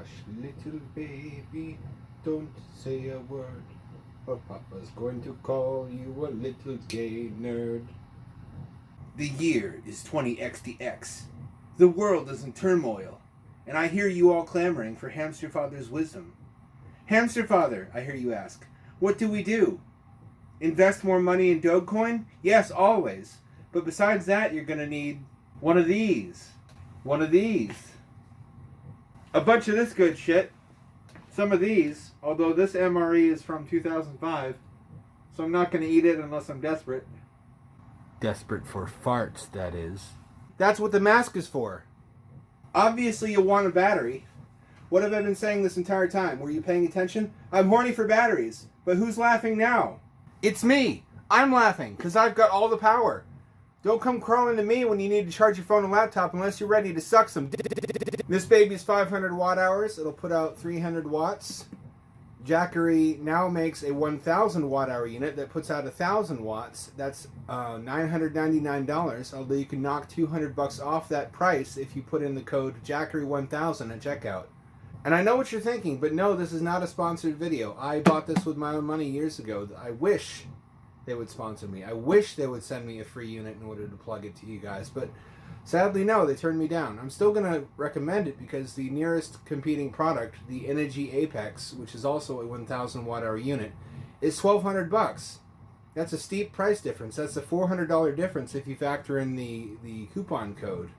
Hush, little baby, don't say a word, or Papa's going to call you a little gay nerd. The year is 20XDX. The world is in turmoil, and I hear you all clamoring for Hamster Father's wisdom. Hamster Father, I hear you ask, what do we do? Invest more money in Dogecoin? Yes, always. But besides that, you're going to need one of these. One of these. A bunch of this good shit. Some of these, although this MRE is from 2005, so I'm not going to eat it unless I'm desperate. Desperate for farts, that is. That's what the mask is for. Obviously you want a battery. What have I been saying this entire time? Were you paying attention? I'm horny for batteries. But who's laughing now? It's me. I'm laughing, because I've got all the power. Don't come crawling to me when you need to charge your phone and laptop unless you're ready to suck some This baby's 500 watt hours. It'll put out 300 watts. Jackery now makes a 1,000 watt hour unit that puts out 1,000 watts. That's $999, although you can knock $200 off that price if you put in the code Jackery1000 at checkout. And I know what you're thinking, but no, this is not a sponsored video. I bought this with my own money years ago. I wish they would sponsor me. I wish they would send me a free unit in order to plug it to you guys, but sadly no, they turned me down. I'm still going to recommend it because the nearest competing product, the Energy Apex, which is also a 1,000 watt hour unit, is $1,200. That's a steep price difference. That's a $400 difference if you factor in the coupon code.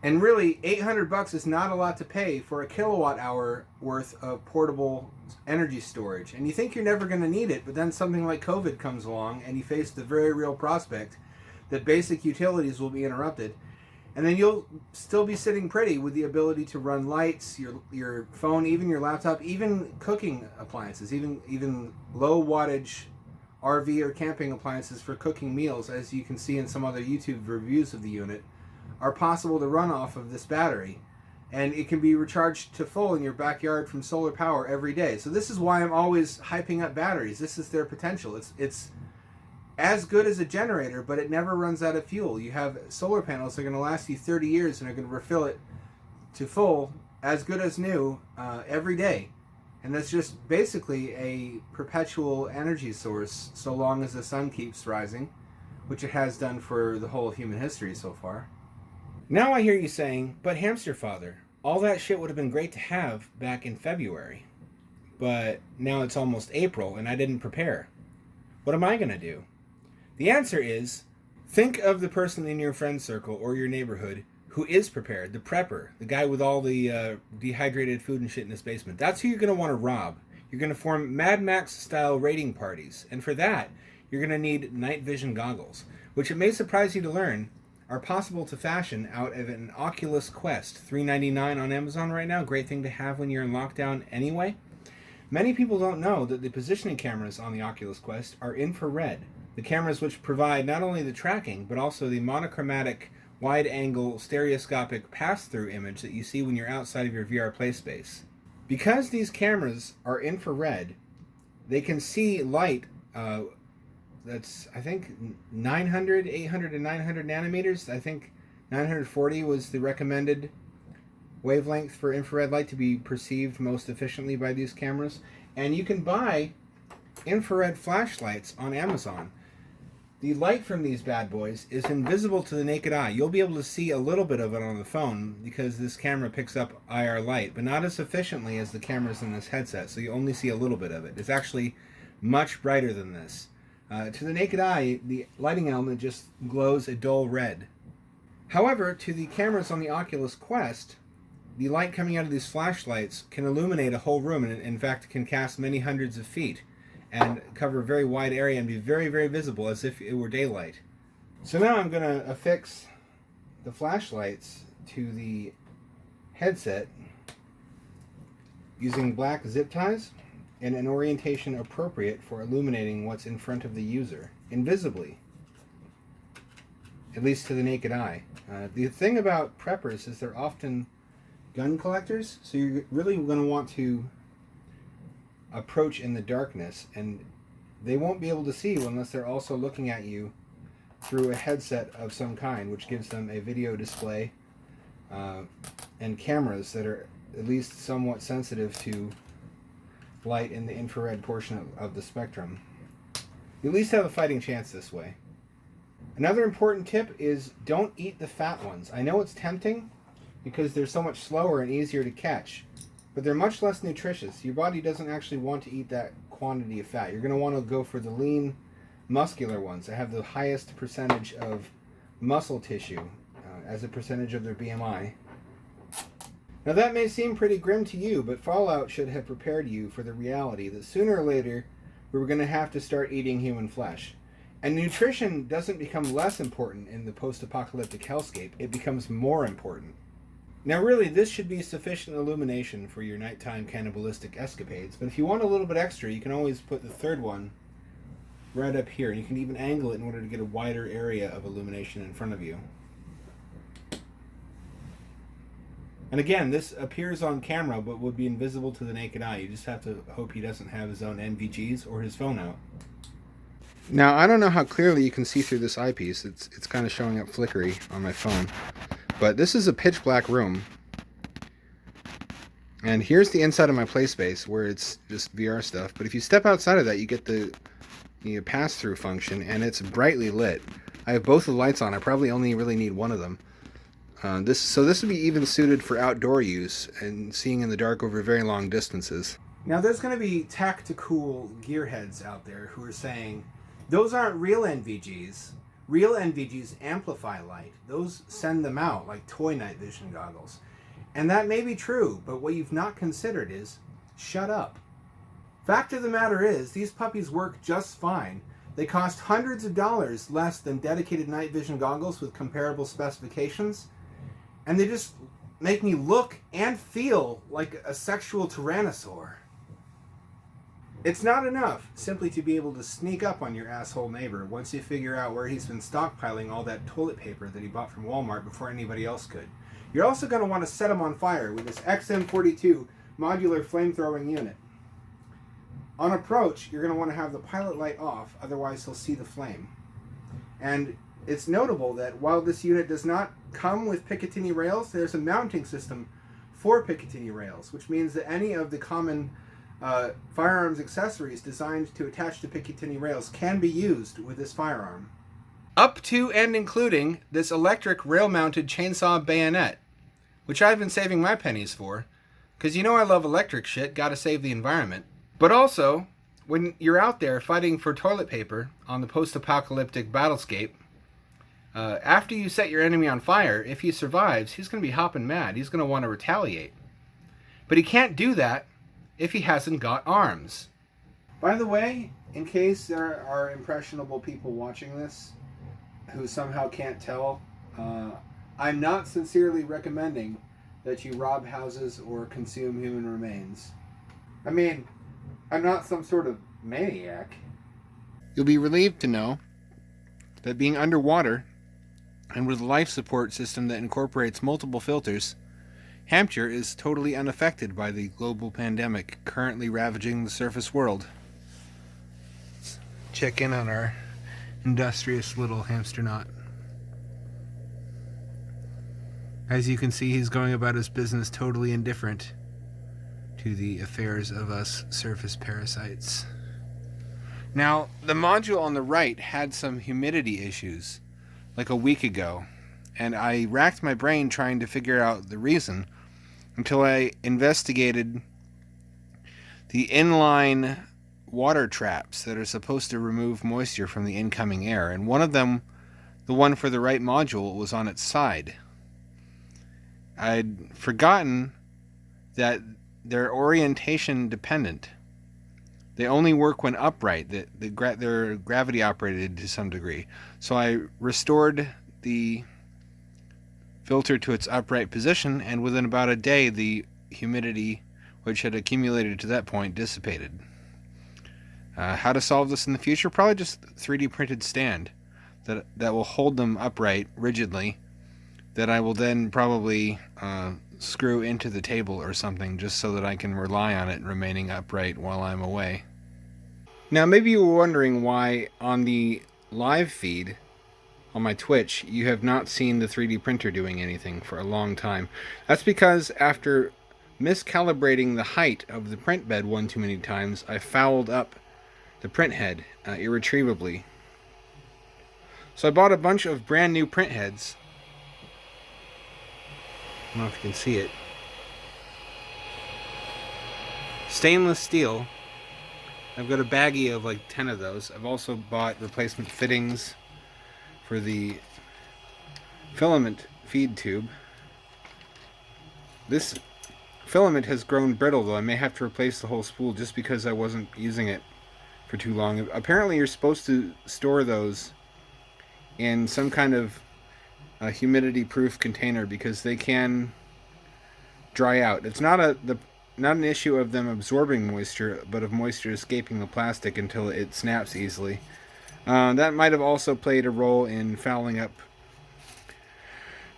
And really, $800 is not a lot to pay for a kilowatt hour worth of portable energy storage. And you think you're never going to need it, but then something like COVID comes along and you face the very real prospect that basic utilities will be interrupted. And then you'll still be sitting pretty with the ability to run lights, your phone, even your laptop, even cooking appliances, even low wattage RV or camping appliances for cooking meals, as you can see in some other YouTube reviews of the unit, are possible to run off of this battery. And it can be recharged to full in your backyard from solar power every day. So this is why I'm always hyping up batteries. This is their potential. It's as good as a generator, but it never runs out of fuel. You have solar panels that are going to last you 30 years and are going to refill it to full, as good as new, every day. And that's just basically a perpetual energy source so long as the sun keeps rising, which it has done for the whole of human history so far. Now I hear you saying, but Hamster Father, all that shit would have been great to have back in February. But now it's almost April and I didn't prepare. What am I going to do? The answer is, think of the person in your friend circle or your neighborhood who is prepared, the prepper, the guy with all the dehydrated food and shit in his basement. That's who you're going to want to rob. You're going to form Mad Max-style raiding parties. And for that, you're going to need night vision goggles, which it may surprise you to learn are possible to fashion out of an Oculus Quest. $399 on Amazon right now. Great thing to have when you're in lockdown anyway. Many people don't know that the positioning cameras on the Oculus Quest are infrared. The cameras which provide not only the tracking, but also the monochromatic, wide-angle, stereoscopic pass-through image that you see when you're outside of your VR play space. Because these cameras are infrared, they can see light that's, I think, 800 to 900 nanometers. I think 940 was the recommended wavelength for infrared light to be perceived most efficiently by these cameras. And you can buy infrared flashlights on Amazon. The light from these bad boys is invisible to the naked eye. You'll be able to see a little bit of it on the phone because this camera picks up IR light, but not as efficiently as the cameras in this headset, so you only see a little bit of it. It's actually much brighter than this. To the naked eye, the lighting element just glows a dull red. However, to the cameras on the Oculus Quest, the light coming out of these flashlights can illuminate a whole room, and in fact can cast many hundreds of feet and cover a very wide area and be very, very visible as if it were daylight. So now I'm going to affix the flashlights to the headset using black zip ties and an orientation appropriate for illuminating what's in front of the user, invisibly, at least to the naked eye. The thing about preppers is they're often gun collectors, so you're really going to want to approach in the darkness, and they won't be able to see you unless they're also looking at you through a headset of some kind, which gives them a video display and cameras that are at least somewhat sensitive to light in the infrared portion of the spectrum. You at least have a fighting chance this way. Another important tip is don't eat the fat ones. I know it's tempting because they're so much slower and easier to catch, but they're much less nutritious. Your body doesn't actually want to eat that quantity of fat. You're going to want to go for the lean, muscular ones that have the highest percentage of muscle tissue as a percentage of their BMI. Now that may seem pretty grim to you, but Fallout should have prepared you for the reality that sooner or later we were going to have to start eating human flesh. And nutrition doesn't become less important in the post-apocalyptic hellscape, it becomes more important. Now really, this should be sufficient illumination for your nighttime cannibalistic escapades, but if you want a little bit extra, you can always put the third one right up here. You can even angle it in order to get a wider area of illumination in front of you. And again, this appears on camera but would be invisible to the naked eye. You just have to hope he doesn't have his own NVGs or his phone out. Now, I don't know how clearly you can see through this eyepiece. It's kind of showing up flickery on my phone. But this is a pitch black room. And here's the inside of my play space where it's just VR stuff. But if you step outside of that, you get the pass-through function, and it's brightly lit. I have both the lights on. I probably only really need one of them. This would be even suited for outdoor use and seeing in the dark over very long distances. Now there's going to be tactical gearheads out there who are saying, those aren't real NVGs. Real NVGs amplify light. Those send them out like toy night vision goggles. And that may be true, but what you've not considered is, shut up. Fact of the matter is, these puppies work just fine. They cost hundreds of dollars less than dedicated night vision goggles with comparable specifications. And they just make me look and feel like a sexual tyrannosaur. It's not enough simply to be able to sneak up on your asshole neighbor once you figure out where he's been stockpiling all that toilet paper that he bought from Walmart before anybody else could. You're also going to want to set him on fire with this XM42 modular flamethrowing unit. On approach, you're going to want to have the pilot light off, otherwise he'll see the flame. And it's notable that while this unit does not come with Picatinny rails, there's a mounting system for Picatinny rails, which means that any of the common firearms accessories designed to attach to Picatinny rails can be used with this firearm. Up to and including this electric rail-mounted chainsaw bayonet, which I've been saving my pennies for, because you know I love electric shit, gotta save the environment. But also, when you're out there fighting for toilet paper on the post-apocalyptic battlescape, after you set your enemy on fire, if he survives, he's going to be hopping mad. He's going to want to retaliate. But he can't do that if he hasn't got arms. By the way, in case there are impressionable people watching this who somehow can't tell, I'm not sincerely recommending that you rob houses or consume human remains. I mean, I'm not some sort of maniac. You'll be relieved to know that being underwater and with a life support system that incorporates multiple filters, Hampture is totally unaffected by the global pandemic currently ravaging the surface world. Let's check in on our industrious little hamster knot. As you can see, he's going about his business totally indifferent to the affairs of us surface parasites. Now, the module on the right had some humidity issues like a week ago, and I racked my brain trying to figure out the reason until I investigated the inline water traps that are supposed to remove moisture from the incoming air, and one of them, the one for the right module, was on its side. I'd forgotten that they're orientation dependent. They only work when upright. They're gravity operated to some degree. So I restored the filter to its upright position, and within about a day, the humidity, which had accumulated to that point, dissipated. How to solve this in the future? Probably just 3D printed stand that will hold them upright rigidly, that I will then probably screw into the table or something, just so that I can rely on it remaining upright while I'm away. Now, maybe you were wondering why on the live feed on my Twitch you have not seen the 3D printer doing anything for a long time. That's because after miscalibrating the height of the print bed one too many times, I fouled up the print head irretrievably. So I bought a bunch of brand new print heads. I don't know if you can see it. Stainless steel. I've got a baggie of like 10 of those. I've also bought replacement fittings for the filament feed tube. This filament has grown brittle, though. I may have to replace the whole spool just because I wasn't using it for too long. Apparently you're supposed to store those in some kind of humidity-proof container because they can dry out. It's not an issue of them absorbing moisture, but of moisture escaping the plastic until it snaps easily. That might have also played a role in fouling up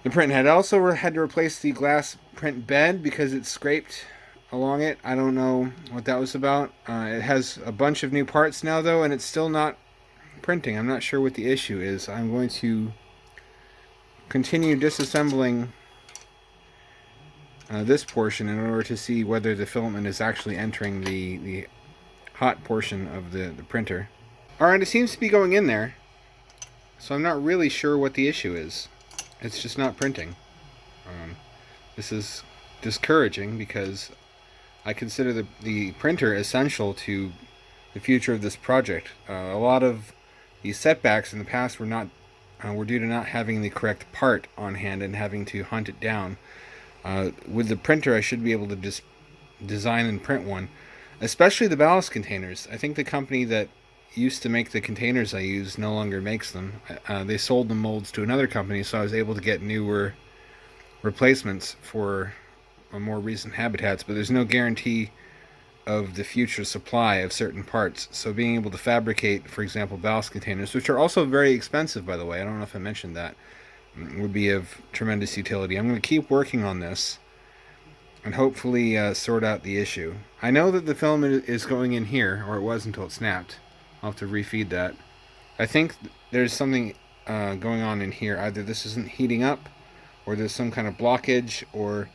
the print head. I also had to replace the glass print bed because it scraped along it. I don't know what that was about. It has a bunch of new parts now, though, and it's still not printing. I'm not sure what the issue is. I'm going to continue disassembling this portion in order to see whether the filament is actually entering the hot portion of the printer. Alright, it seems to be going in there, so I'm not really sure what the issue is. It's just not printing. This is discouraging because I consider the printer essential to the future of this project. A lot of the setbacks in the past were due to not having the correct part on hand and having to hunt it down. With the printer, I should be able to just design and print one, especially the ballast containers. I think the company that used to make the containers I use no longer makes them. They sold the molds to another company, so I was able to get newer replacements for more recent habitats, but there's no guarantee of the future supply of certain parts. So being able to fabricate, for example, ballast containers, which are also very expensive, by the way, I don't know if I mentioned that, would be of tremendous utility. I'm going to keep working on this and hopefully sort out the issue. I know that the filament is going in here, or it was until it snapped. I'll have to refeed that. I think there's something going on in here. Either this isn't heating up, or there's some kind of blockage, or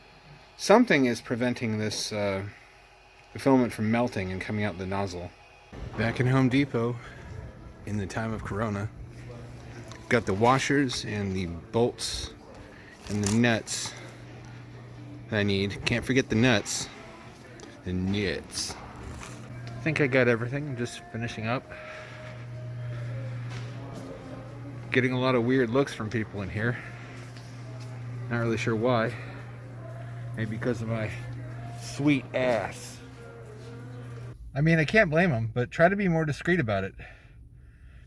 something is preventing this the filament from melting and coming out the nozzle. Back in Home Depot in the time of Corona. Got the washers and the bolts and the nuts that I need. Can't forget the nuts. The nuts. I think I got everything. I'm just finishing up. Getting a lot of weird looks from people in here. Not really sure why. Maybe because of my sweet ass. I mean, I can't blame them, but try to be more discreet about it.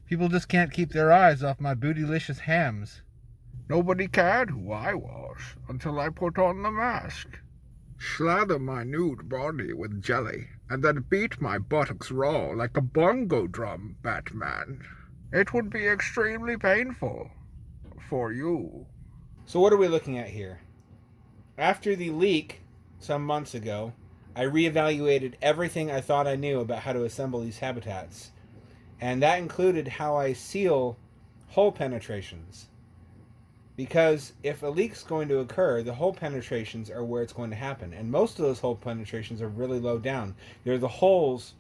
People just can't keep their eyes off my bootylicious hams. Nobody cared who I was until I put on the mask. Slather my nude body with jelly, and then beat my buttocks raw like a bongo drum, Batman. It would be extremely painful. For you. So what are we looking at here? After the leak some months ago, I reevaluated everything I thought I knew about how to assemble these habitats. And that included how I seal hole penetrations. Because if a leak's going to occur, the hole penetrations are where it's going to happen. And most of those hole penetrations are really low down. They're the holes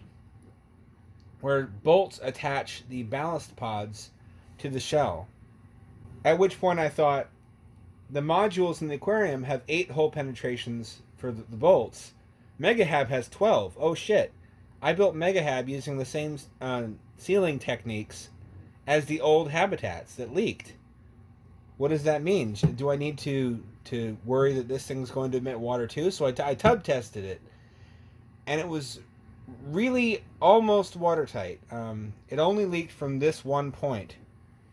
where bolts attach the ballast pods to the shell. At which point I thought, the modules in the aquarium have 8 hole penetrations for the bolts. Megahab has 12. Oh shit. I built Megahab using the same sealing techniques as the old habitats that leaked. What does that mean? Do I need to worry that this thing's going to emit water too? So I tub tested it, and it was really almost watertight. It only leaked from this one point,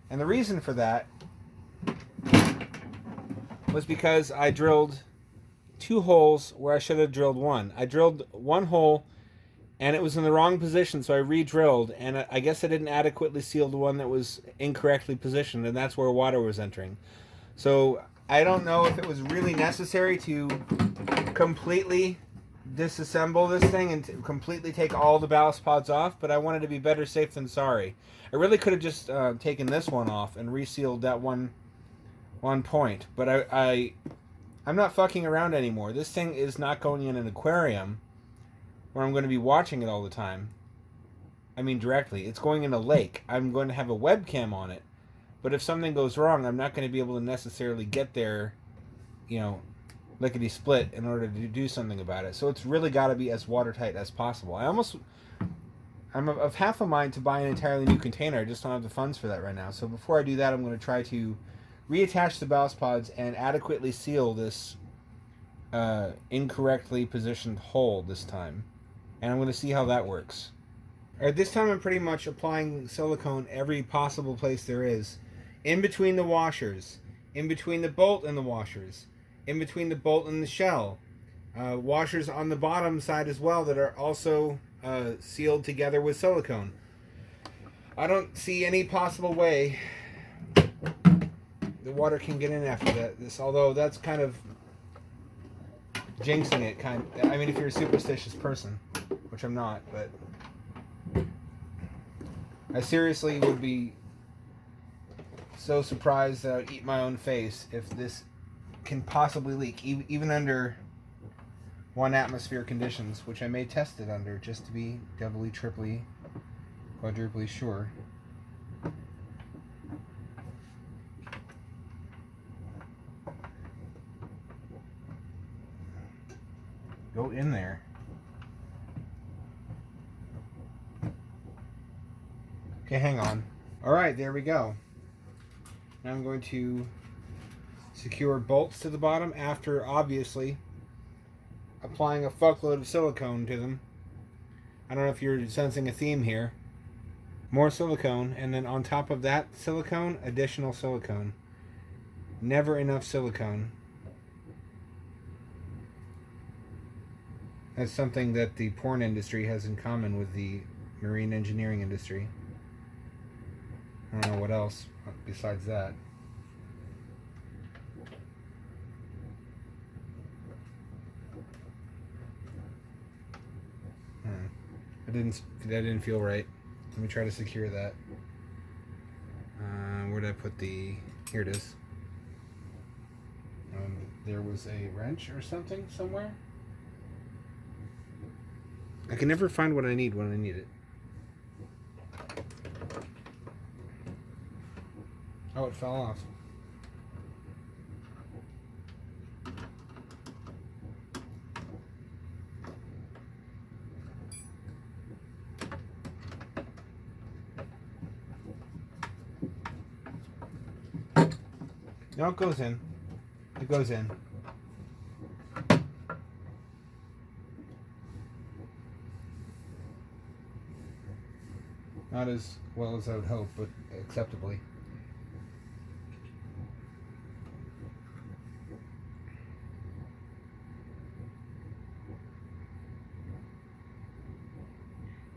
and the reason for that was because I drilled 2 holes where I should have drilled 1. I drilled 1 hole and it was in the wrong position, so I re-drilled, and I guess I didn't adequately seal the one that was incorrectly positioned, and that's where water was entering. So I don't know if it was really necessary to completely disassemble this thing and to completely take all the ballast pods off, but I wanted to be better safe than sorry. I really could have just taken this one off and resealed that one point, but I I'm not fucking around anymore. This thing is not going in an aquarium where I'm going to be watching it all the time. I mean directly. It's going in a lake. I'm going to have a webcam on it. But if something goes wrong, I'm not going to be able to necessarily get there, lickety split in order to do something about it. So it's really got to be as watertight as possible. I'm of half a mind to buy an entirely new container. I just don't have the funds for that right now. So before I do that, I'm going to try to reattach the ballast pods and adequately seal this incorrectly positioned hole this time. And I'm going to see how that works. All right, this time I'm pretty much applying silicone every possible place there is. In between the washers, in between the bolt and the washers, in between the bolt and the shell. Washers on the bottom side as well that are also sealed together with silicone. I don't see any possible way the water can get in after that. Although that's kind of jinxing it. I mean, if you're a superstitious person, which I'm not, but I seriously would be so surprised that I'd eat my own face if this can possibly leak, even under 1 atmosphere conditions, which I may test it under just to be doubly, triply, quadruply sure. Go in there. Okay, hang on. Alright, there we go. Now I'm going to secure bolts to the bottom after, obviously, applying a fuckload of silicone to them. I don't know if you're sensing a theme here. More silicone, and then on top of that silicone, additional silicone. Never enough silicone. That's something that the porn industry has in common with the marine engineering industry. I don't know what else besides that. That didn't feel right. Let me try to secure that. Where did I put the... Here it is. There was a wrench or something somewhere. I can never find what I need when I need it. Oh, it fell off. No, it goes in. It goes in. Not as well as I would hope, but acceptably.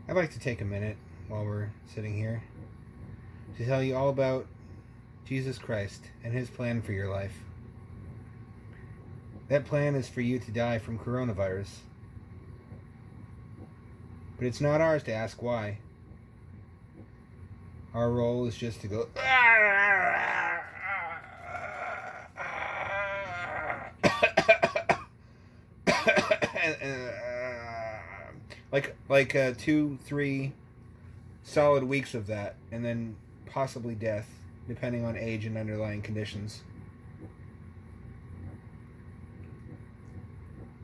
I'd like to take a minute while we're sitting here to tell you all about Jesus Christ and his plan for your life. That plan is for you to die from coronavirus. But it's not ours to ask why. Our role is just to go like 2-3 solid weeks of that, and then possibly death, depending on age and underlying conditions.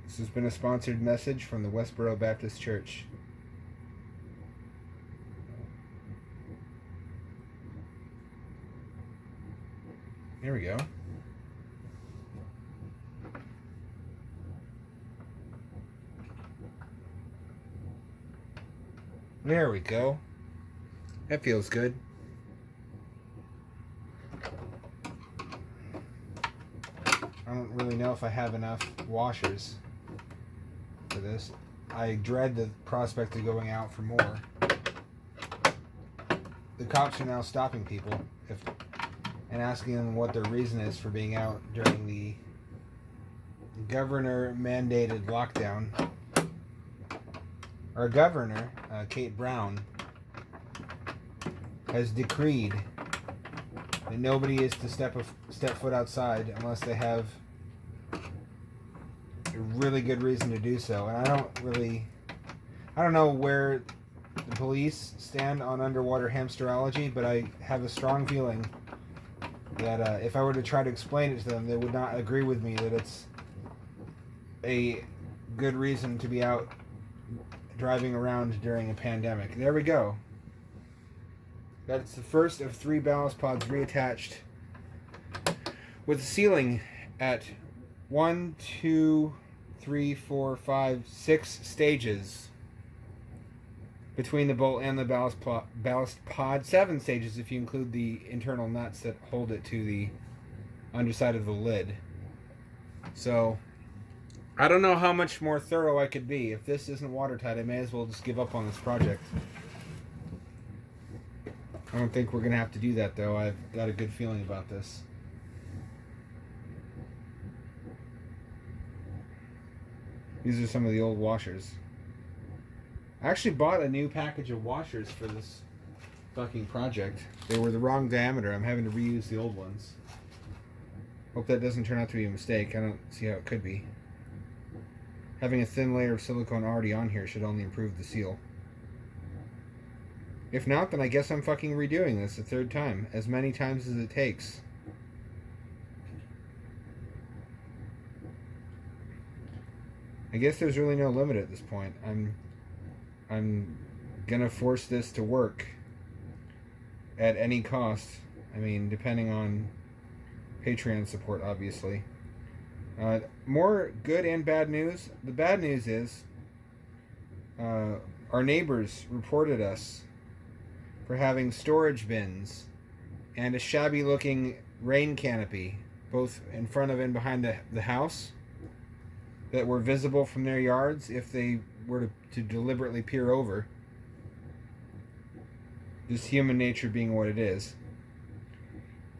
This has been a sponsored message from the Westboro Baptist Church. There we go. There we go. That feels good. I don't really know if I have enough washers for this. I dread the prospect of going out for more. The cops are now stopping people and asking them what their reason is for being out during the governor-mandated lockdown. Our governor, Kate Brown, has decreed that nobody is to step foot outside unless they have a really good reason to do so. And I don't know where the police stand on underwater hamsterology, but I have a strong feeling that if I were to try to explain it to them, they would not agree with me that it's a good reason to be out driving around during a pandemic. There we go. That's the first of 3 ballast pods reattached with the ceiling at 1, 2, 3, 4, 5, 6 stages between the bolt and the ballast pod. 7 stages if you include the internal nuts that hold it to the underside of the lid. So I don't know how much more thorough I could be. If this isn't watertight, I may as well just give up on this project. I don't think we're going to have to do that, though. I've got a good feeling about this. These are some of the old washers. I actually bought a new package of washers for this fucking project. They were the wrong diameter. I'm having to reuse the old ones. Hope that doesn't turn out to be a mistake. I don't see how it could be. Having a thin layer of silicone already on here should only improve the seal. If not, then I guess I'm fucking redoing this a 3rd time. As many times as it takes. I guess there's really no limit at this point. I'm gonna force this to work at any cost. I mean, depending on Patreon support, obviously. More good and bad news. The bad news is our neighbors reported us for having storage bins and a shabby looking rain canopy both in front of and behind the house that were visible from their yards if they were to deliberately peer over. Just human nature being what it is.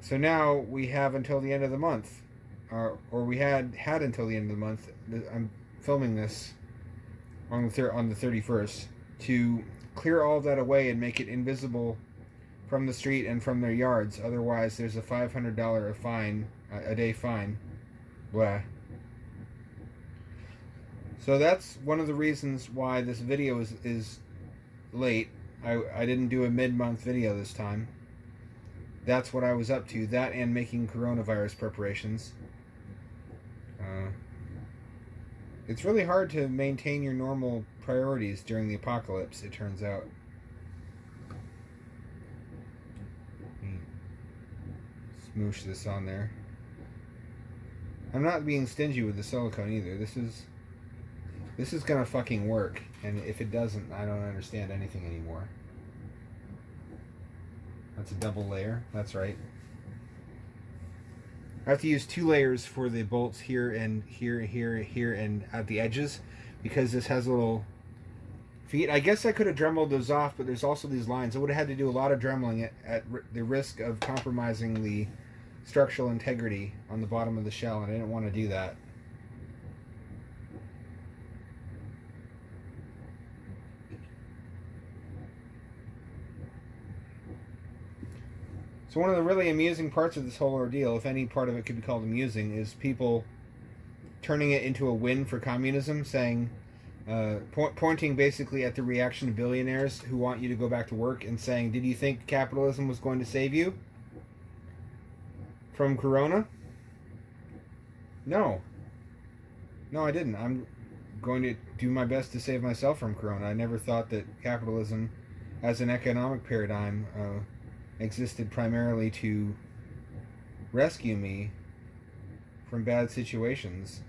So now we have until the end of the month, or we had until the end of the month. I'm filming this on the 31st to clear all of that away and make it invisible from the street and from their yards. Otherwise, there's a $500 fine, a day fine. Blah. So that's one of the reasons why this video is late. I didn't do a mid-month video this time. That's what I was up to. That and making coronavirus preparations. It's really hard to maintain your normal priorities during the apocalypse, it turns out. Smoosh this on there. I'm not being stingy with the silicone either. This is gonna fucking work, and if it doesn't, I don't understand anything anymore. That's a double layer. That's right. I have to use 2 layers for the bolts here and here, and at the edges, because this has little feet. I guess I could have dremeled those off, but there's also these lines. I would have had to do a lot of dremeling at the risk of compromising the structural integrity on the bottom of the shell, and I didn't want to do that. So one of the really amusing parts of this whole ordeal, if any part of it could be called amusing, is people turning it into a win for communism, saying, pointing basically at the reaction of billionaires who want you to go back to work and saying, did you think capitalism was going to save you from corona? No. No, I didn't. I'm going to do my best to save myself from corona. I never thought that capitalism as an economic paradigm existed primarily to rescue me from bad situations.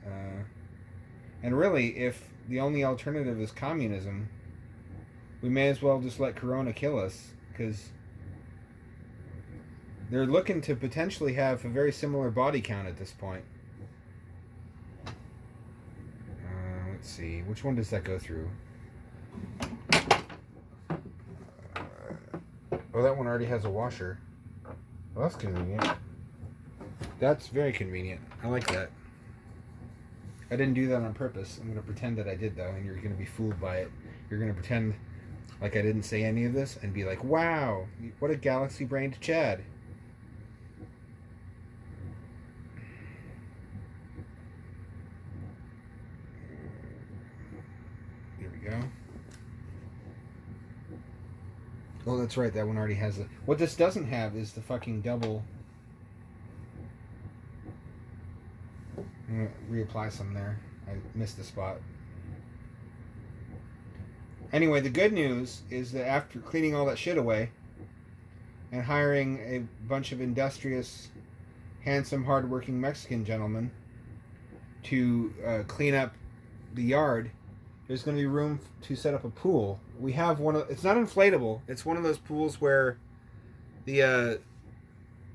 And really, if the only alternative is communism, we may as well just let Corona kill us, because they're looking to potentially have a very similar body count at this point. Let's see, which one does that go through? Oh, that one already has a washer. Well, that's convenient. That's very convenient. I like that. I didn't do that on purpose. I'm going to pretend that I did, though, and you're going to be fooled by it. You're going to pretend like I didn't say any of this and be like, wow, what a galaxy-brained Chad. we go. Oh, that's right. That one already has it. What this doesn't have is the fucking double. I'm going to reapply some there. I missed the spot. Anyway, the good news is that after cleaning all that shit away and hiring a bunch of industrious, handsome, hardworking Mexican gentlemen to clean up the yard, there's going to be room to set up a pool. We have one of... It's not inflatable. It's one of those pools where the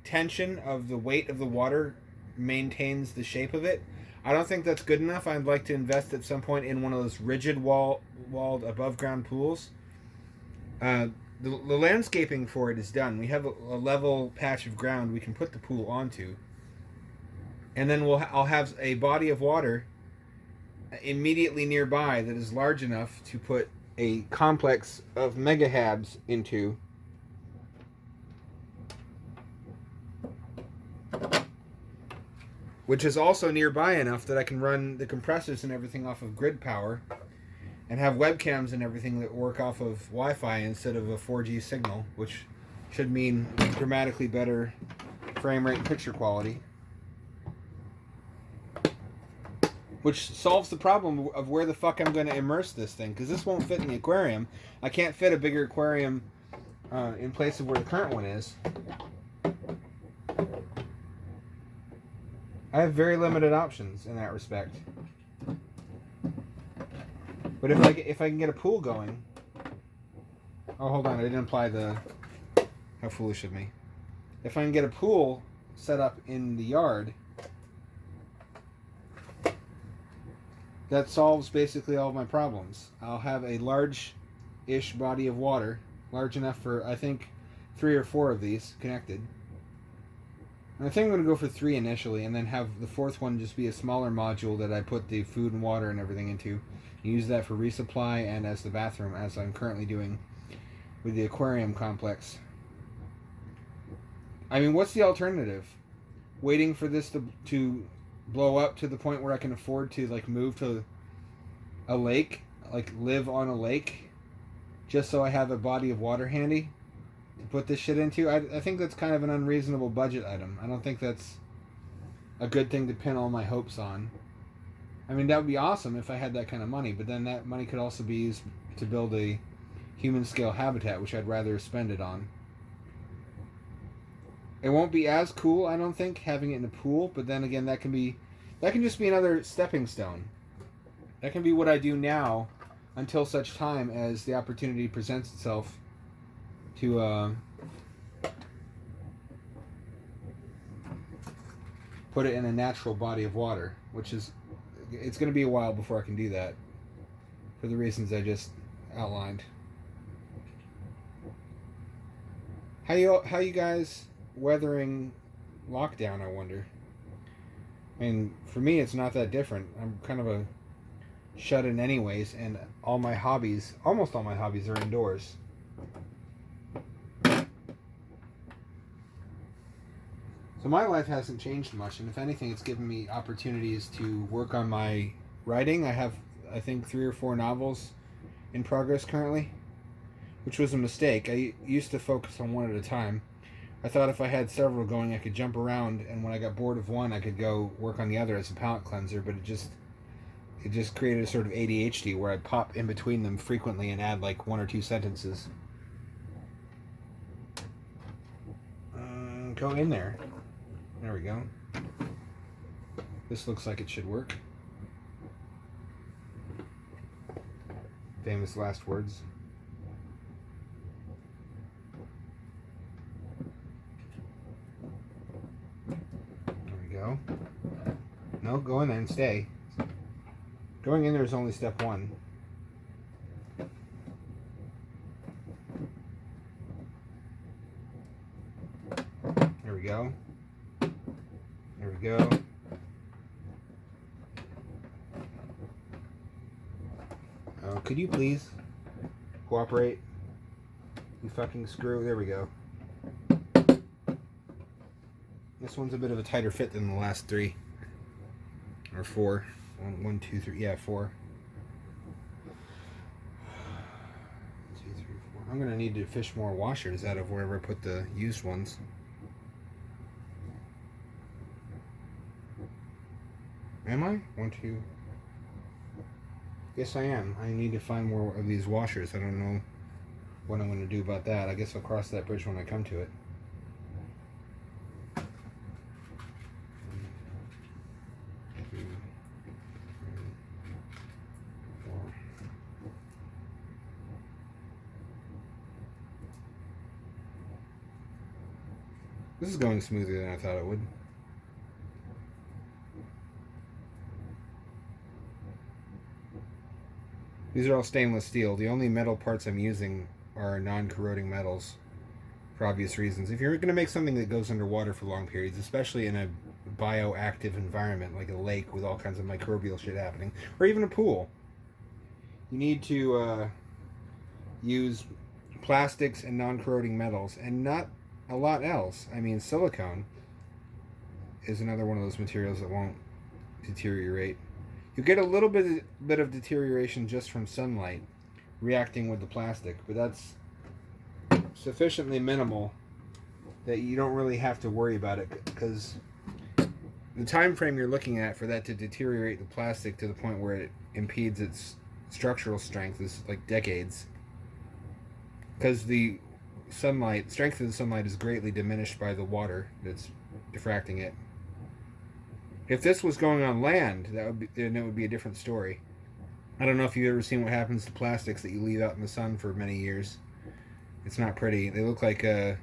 tension of the weight of the water maintains the shape of it. I don't think that's good enough. I'd like to invest at some point in one of those rigid walled above ground pools. The landscaping for it is done. We have a level patch of ground we can put the pool onto, and then I'll have a body of water immediately nearby that is large enough to put a complex of Megahabs into. Which is also nearby enough that I can run the compressors and everything off of grid power and have webcams and everything that work off of Wi-Fi instead of a 4G signal, which should mean dramatically better frame rate and picture quality. Which solves the problem of where the fuck I'm going to immerse this thing, because this won't fit in the aquarium. I can't fit a bigger aquarium in place of where the current one is. I have very limited options in that respect. But if I can get a pool going... Oh, hold on. I didn't imply the... How foolish of me. If I can get a pool set up in the yard, that solves basically all of my problems. I'll have a large-ish body of water, large enough for, I think, 3 or 4 of these connected. I think I'm going to go for 3 initially, and then have the 4th one just be a smaller module that I put the food and water and everything into. Use that for resupply and as the bathroom, as I'm currently doing with the aquarium complex. I mean, what's the alternative? Waiting for this to blow up to the point where I can afford to move to a lake, live on a lake, just so I have a body of water handy to put this shit into. I think that's kind of an unreasonable budget item. I don't think that's a good thing to pin all my hopes on. I mean, that would be awesome if I had that kind of money, but then that money could also be used to build a human scale habitat, which I'd rather spend it on. It won't be as cool, I don't think, having it in a pool, but then again, that can just be another stepping stone. That can be what I do now until such time as the opportunity presents itself to put it in a natural body of water, which is, it's going to be a while before I can do that for the reasons I just outlined. How you guys weathering lockdown, I wonder? I mean, for me, it's not that different. I'm kind of a shut-in anyways, and almost all my hobbies are indoors. So my life hasn't changed much, and if anything, it's given me opportunities to work on my writing. I have, I think, 3 or 4 novels in progress currently, which was a mistake. I used to focus on one at a time. I thought if I had several going, I could jump around, and when I got bored of one, I could go work on the other as a palate cleanser, but it just created a sort of ADHD where I'd pop in between them frequently and add 1 or 2 sentences. Go in there. There we go. This looks like it should work. Famous last words. There we go. No, go in there and stay. Going in there is only step 1. There we go. There we go. Could you please cooperate? You fucking screw. There we go. This one's a bit of a tighter fit than the last 3. Or 4. 1, 2, 3. Yeah, 4. I'm going to need to fish more washers out of wherever I put the used ones. Am I? 1, 2. Yes, I am. I need to find more of these washers. I don't know what I'm going to do about that. I guess I'll cross that bridge when I come to it. This is going smoother than I thought it would. These are all stainless steel. The only metal parts I'm using are non-corroding metals for obvious reasons. If you're going to make something that goes underwater for long periods, especially in a bioactive environment like a lake with all kinds of microbial shit happening, or even a pool, you need to use plastics and non-corroding metals and not a lot else. I mean, silicone is another one of those materials that won't deteriorate. You get a little bit of deterioration just from sunlight reacting with the plastic, but that's sufficiently minimal that you don't really have to worry about it, because the time frame you're looking at for that to deteriorate the plastic to the point where it impedes its structural strength is like decades, because the strength of the sunlight is greatly diminished by the water that's diffracting it. If this was going on land, then it would be a different story. I don't know if you've ever seen what happens to plastics that you leave out in the sun for many years. It's not pretty. They look like a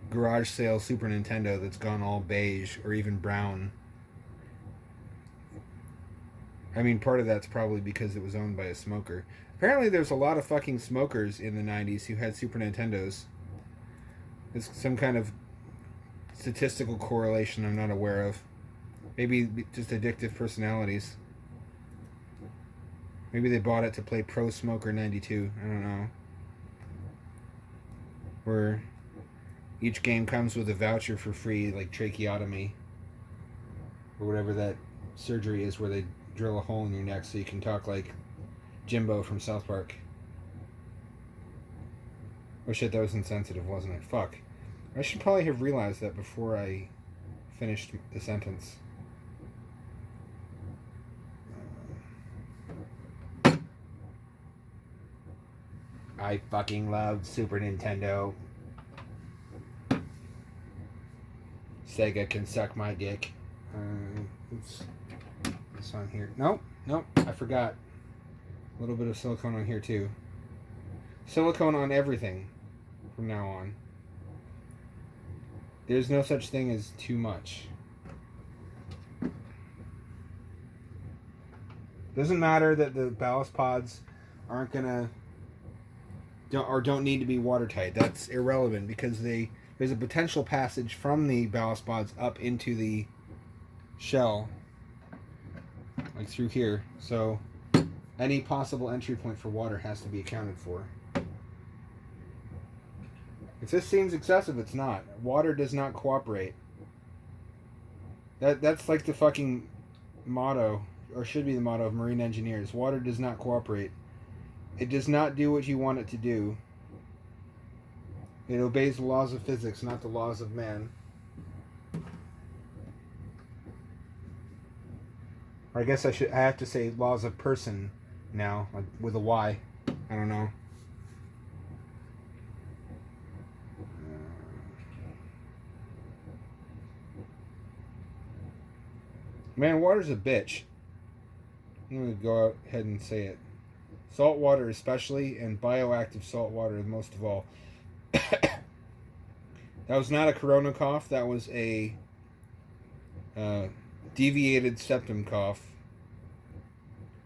garage sale Super Nintendo that's gone all beige or even brown. I mean, part of that's probably because it was owned by a smoker. Apparently there's a lot of fucking smokers in the 90s who had Super Nintendos. It's some kind of statistical correlation I'm not aware of. Maybe just addictive personalities. Maybe they bought it to play Pro Smoker 92. I don't know. Where each game comes with a voucher for free, like tracheotomy. Or whatever that surgery is where they drill a hole in your neck so you can talk like Jimbo from South Park. Oh shit, that was insensitive, wasn't it? Fuck. I should probably have realized that before I finished the sentence. I fucking love Super Nintendo. Sega can suck my dick. Oops. This on here. Nope, I forgot. A little bit of silicone on here too. Silicone on everything from now on. There's no such thing as too much. Doesn't matter that the ballast pods aren't gonna don't need to be watertight. That's irrelevant because there's a potential passage from the ballast pods up into the shell, like through here. So any possible entry point for water has to be accounted for. If this seems excessive, it's not. Water does not cooperate. That's like the fucking motto, or should be the motto of marine engineers. Water does not cooperate. It does not do what you want it to do. It obeys the laws of physics, not the laws of man. Or I guess I have to say laws of person now, like with a Y. I don't know. Man, water's a bitch. I'm going to go ahead and say it. Salt water especially, and bioactive salt water most of all. That was not a corona cough. That was a deviated septum cough.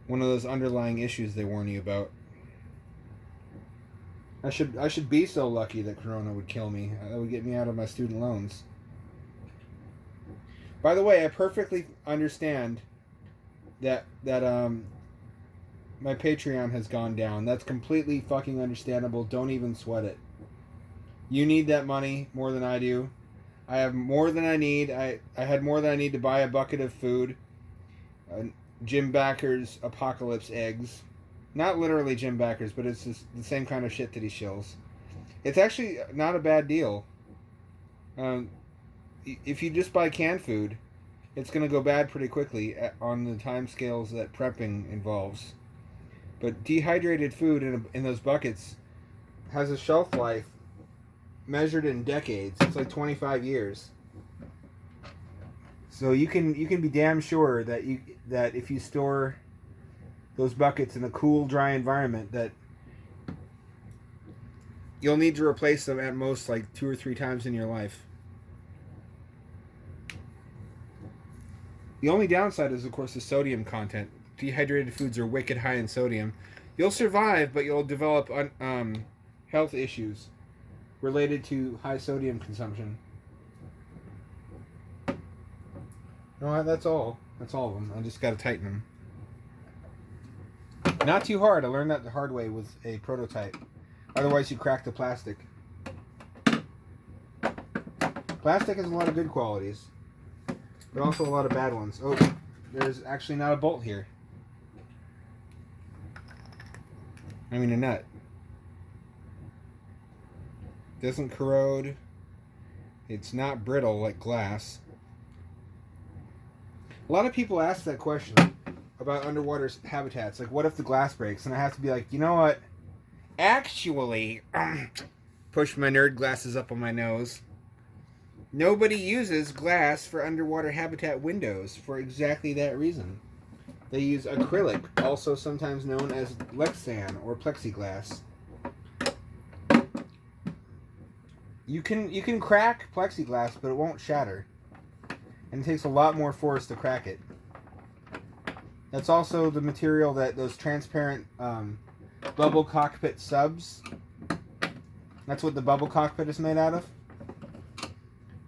One of those underlying issues they warn you about. I should be so lucky that corona would kill me. That would get me out of my student loans. By the way, I perfectly understand that my Patreon has gone down. That's completely fucking understandable. Don't even sweat it. You need that money more than I do. I have more than I need. I had more than I need to buy a bucket of food. Jim Backer's Apocalypse eggs. Not literally gym backers, but it's just the same kind of shit that he shills. It's actually not a bad deal. Um, if you just buy canned food, it's going to go bad pretty quickly on the time scales that prepping involves. But dehydrated food in those buckets has a shelf life measured in decades. It's like 25 years. So you can be damn sure that if you store those buckets in a cool, dry environment, that you'll need to replace them at most like 2 or 3 times in your life. The only downside is, of course, the sodium content. Dehydrated foods are wicked high in sodium. You'll survive, but you'll develop health issues related to high sodium consumption. No, that's all. That's all of them. I just got to tighten them. Not too hard. I learned that the hard way with a prototype. Otherwise, you crack the plastic. Plastic has a lot of good qualities, but also a lot of bad ones. Oh, there's actually not a bolt here. I mean a nut. Doesn't corrode. It's not brittle like glass. A lot of people ask that question about underwater habitats. Like, what if the glass breaks? And I have to be like, you know what? Actually, push my nerd glasses up on my nose. Nobody uses glass for underwater habitat windows for exactly that reason. They use acrylic, also sometimes known as Lexan or plexiglass. You can crack plexiglass, but it won't shatter. And it takes a lot more force to crack it. That's also the material that those transparent bubble cockpit subs, that's what the bubble cockpit is made out of.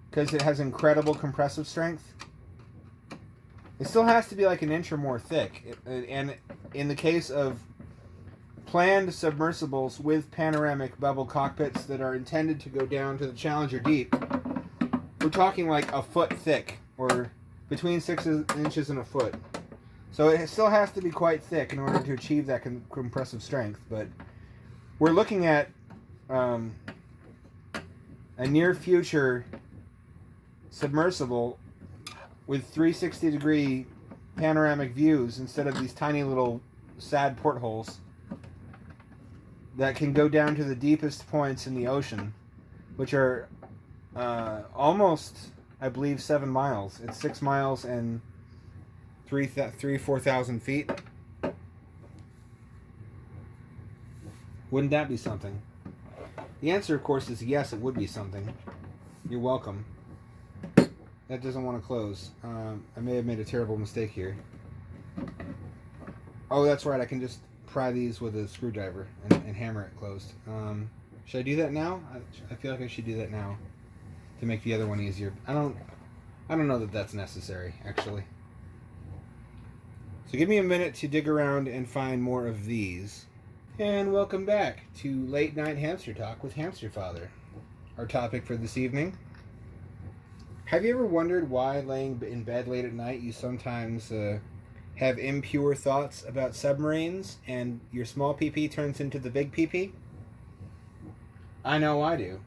Because it has incredible compressive strength. It still has to be like an inch or more thick. And in the case of planned submersibles with panoramic bubble cockpits that are intended to go down to the Challenger deep, we're talking like a foot thick, or between 6 inches and a foot. So it still has to be quite thick in order to achieve that compressive strength. But we're looking at a near future submersible with 360-degree panoramic views instead of these tiny little sad portholes that can go down to the deepest points in the ocean, which are almost, I believe, 7 miles. It's 6 miles and 4,000 feet. Wouldn't that be something? The answer, of course, is yes, it would be something. You're welcome. That doesn't want to close. I may have made a terrible mistake here. Oh, that's right. I can just pry these with a screwdriver and hammer it closed. Should I do that now? I feel like I should do that now to make the other one easier. I don't know that that's necessary, actually. So give me a minute to dig around and find more of these. And welcome back to Late Night Hamster Talk with Hamster Father. Our topic for this evening: have you ever wondered why laying in bed late at night you sometimes have impure thoughts about submarines and your small pee-pee turns into the big pee-pee? I know I do.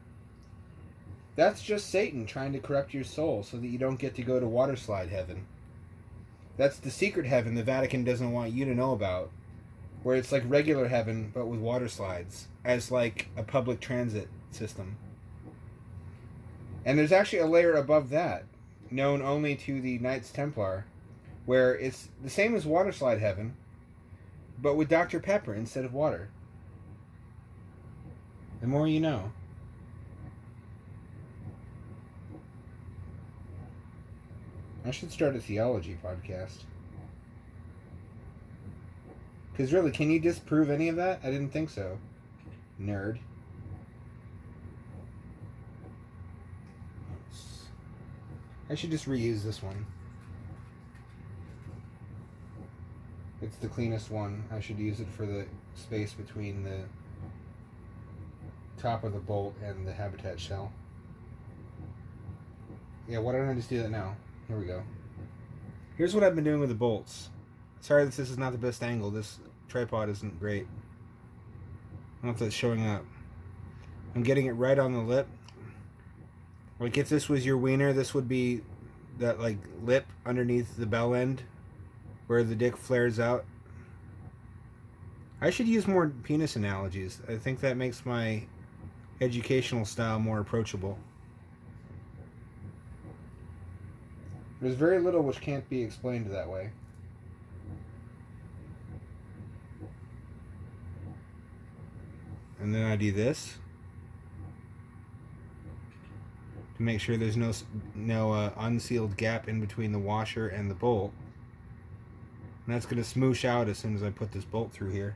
That's just Satan trying to corrupt your soul so that you don't get to go to waterslide heaven. That's the secret heaven the Vatican doesn't want you to know about, where it's like regular heaven but with water slides as like a public transit system. And there's actually a layer above that, known only to the Knights Templar, where it's the same as waterslide heaven, but with Dr. Pepper instead of water. The more you know. I should start a theology podcast. Because really, can you disprove any of that? I didn't think so. Nerd. I should just reuse this one. It's the cleanest one. I should use it for the space between the top of the bolt and the habitat shell. Yeah, why don't I just do that now? Here we go. Here's what I've been doing with the bolts. Sorry this is not the best angle. This tripod isn't great. I don't know if that's showing up. I'm getting it right on the lip. Like if this was your wiener, this would be that like lip underneath the bell end where the dick flares out. I should use more penis analogies. I think that makes my educational style more approachable. There's very little which can't be explained that way. And then I do this to make sure there's no unsealed gap in between the washer and the bolt. And that's going to smoosh out as soon as I put this bolt through here.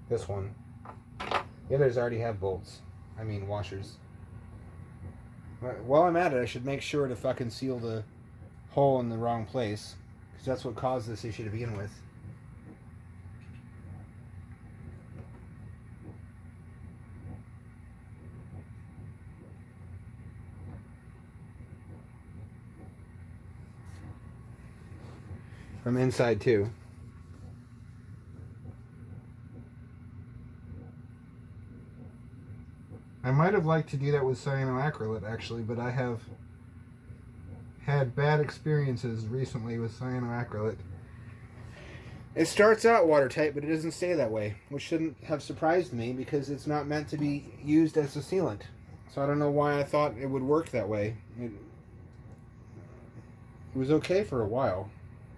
This one. The others already have bolts. I mean washers. While I'm at it, I should make sure to fucking seal the hole in the wrong place, because that's what caused this issue to begin with. From inside too. I might have liked to do that with cyanoacrylate actually, but I have had bad experiences recently with cyanoacrylate. It starts out watertight, but it doesn't stay that way, which shouldn't have surprised me because it's not meant to be used as a sealant. So I don't know why I thought it would work that way. It was okay for a while,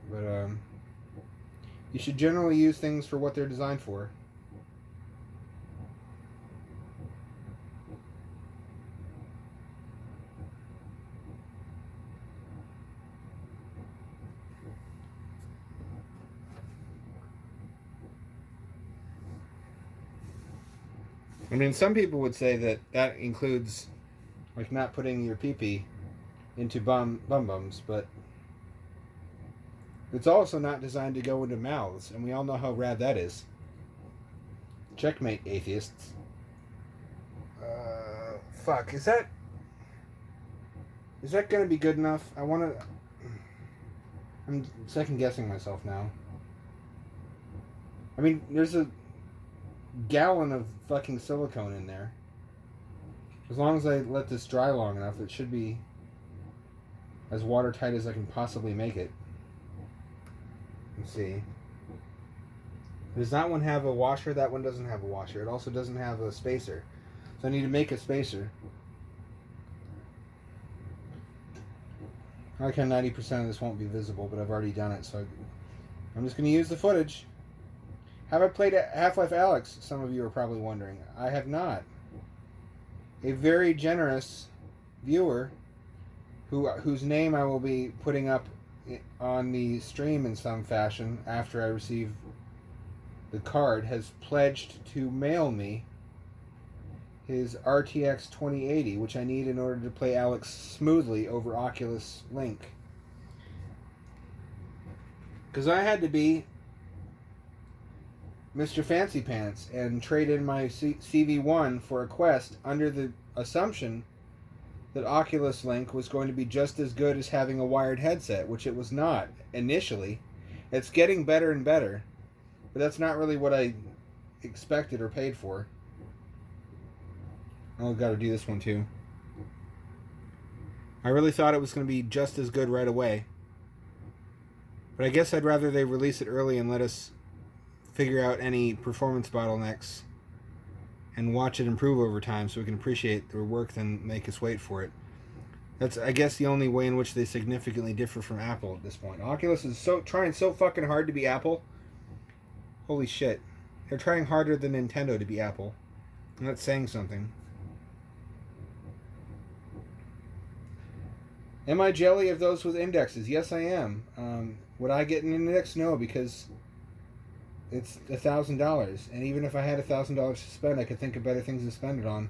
but you should generally use things for what they're designed for. I mean, some people would say that that includes, like, not putting your pee-pee into bums, but it's also not designed to go into mouths, and we all know how rad that is. Checkmate, atheists. Fuck, is that gonna be good enough? I'm second-guessing myself now. I mean, there's a gallon of fucking silicone in there. As long as I let this dry long enough, it should be as watertight as I can possibly make it. Let's see. Does that one have a washer? That one doesn't have a washer. It also doesn't have a spacer. So I need to make a spacer. I like how 90% of this won't be visible, but I've already done it, so I'm just going to use the footage. Have I played Half-Life Alyx? Some of you are probably wondering. I have not. A very generous viewer, whose name I will be putting up on the stream in some fashion after I receive the card, has pledged to mail me his RTX 2080, which I need in order to play Alyx smoothly over Oculus Link. Because I had to be Mr. Fancy Pants and trade in my CV1 for a Quest under the assumption that Oculus Link was going to be just as good as having a wired headset, which it was not initially. It's getting better and better, but that's not really what I expected or paid for. I've got to do this one too. I really thought it was going to be just as good right away, but I guess I'd rather they release it early and let us figure out any performance bottlenecks and watch it improve over time so we can appreciate their work than make us wait for it. That's, I guess, the only way in which they significantly differ from Apple at this point. Oculus is trying so fucking hard to be Apple. Holy shit. They're trying harder than Nintendo to be Apple. And that's saying something. Am I jelly of those with indexes? Yes, I am. Would I get an index? No, because it's $1,000, and even if I had $1,000 to spend, I could think of better things to spend it on.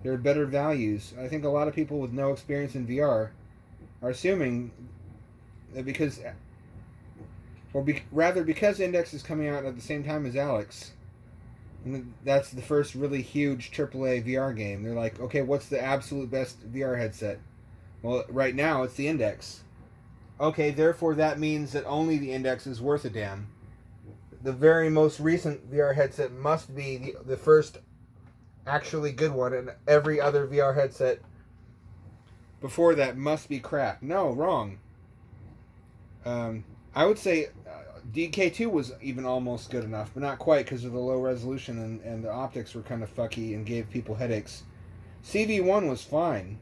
There are better values. I think a lot of people with no experience in VR are assuming that because Index is coming out at the same time as Alyx, And that's the first really huge AAA VR game. They're like, okay, what's the absolute best VR headset? Well, right now it's the Index. Okay, therefore that means that only the Index is worth a damn. The very most recent VR headset must be the first actually good one, and every other VR headset before that must be crap. No, wrong. I would say DK2 was even almost good enough, but not quite because of the low resolution and the optics were kind of fucky and gave people headaches. CV1 was fine.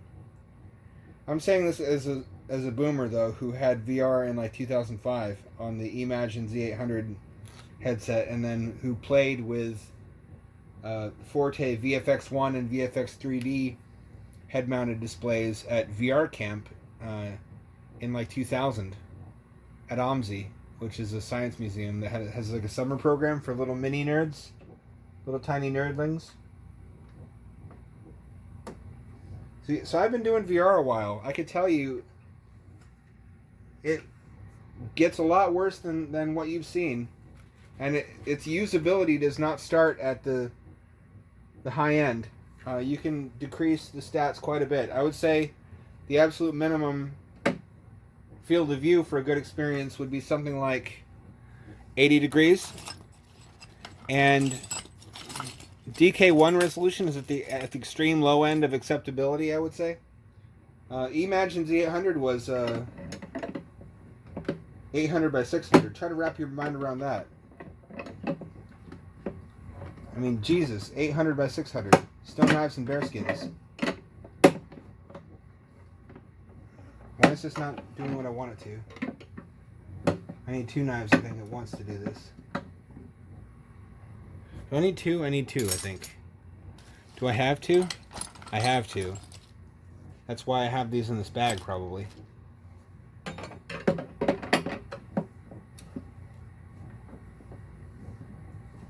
I'm saying this as a boomer, though, who had VR in like 2005 on the Imagine Z800 headset, and then who played with Forte VFX1 and VFX 3D head-mounted displays at VR Camp in like 2000 at OMSI, which is a science museum that has like a summer program for little mini nerds, little tiny nerdlings. So I've been doing VR a while. I could tell you it gets a lot worse than what you've seen. And its usability does not start at the high end. You can decrease the stats quite a bit. I would say the absolute minimum field of view for a good experience would be something like 80 degrees. And DK1 resolution is at the extreme low end of acceptability, I would say. Imagine Z800 was 800 by 600. Try to wrap your mind around that. I mean, Jesus, 800 by 600. Stone knives and bearskins. Why is this not doing what I want it to? I need two knives, I think, at once to do this. Do I need two? I need two, I think. Do I have two? I have two. That's why I have these in this bag, probably.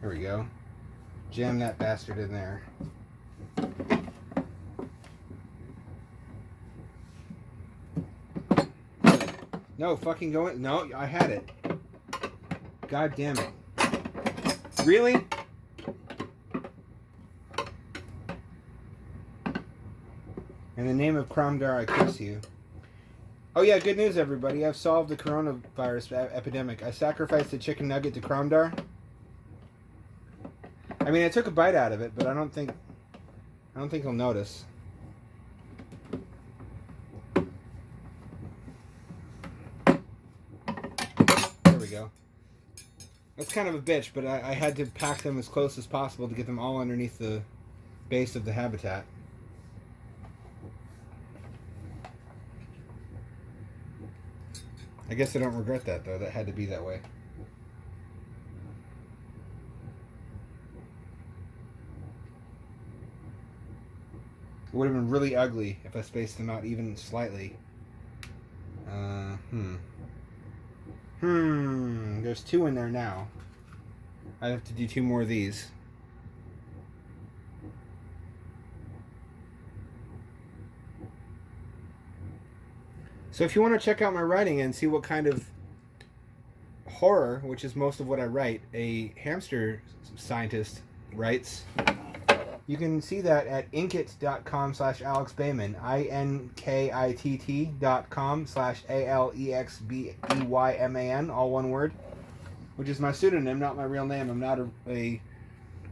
There we go. Jam that bastard in there. No, fucking go in. No, I had it. God damn it. Really? In the name of Kromdar, I curse you. Oh yeah, good news, everybody. I've solved the coronavirus epidemic. I sacrificed a chicken nugget to Kromdar. I mean, I took a bite out of it, but I don't think he'll notice. There we go. That's kind of a bitch, but I had to pack them as close as possible to get them all underneath the base of the habitat. I guess I don't regret that, though. That had to be that way. It would have been really ugly if I spaced them out even slightly. There's two in there now. I have to do two more of these. So if you want to check out my writing and see what kind of horror, which is most of what I write, a hamster scientist writes, you can see that at inkit.com/Alex Bayman, INKITT.com/ALEXBEYMAN, all one word, which is my pseudonym, not my real name. I'm not a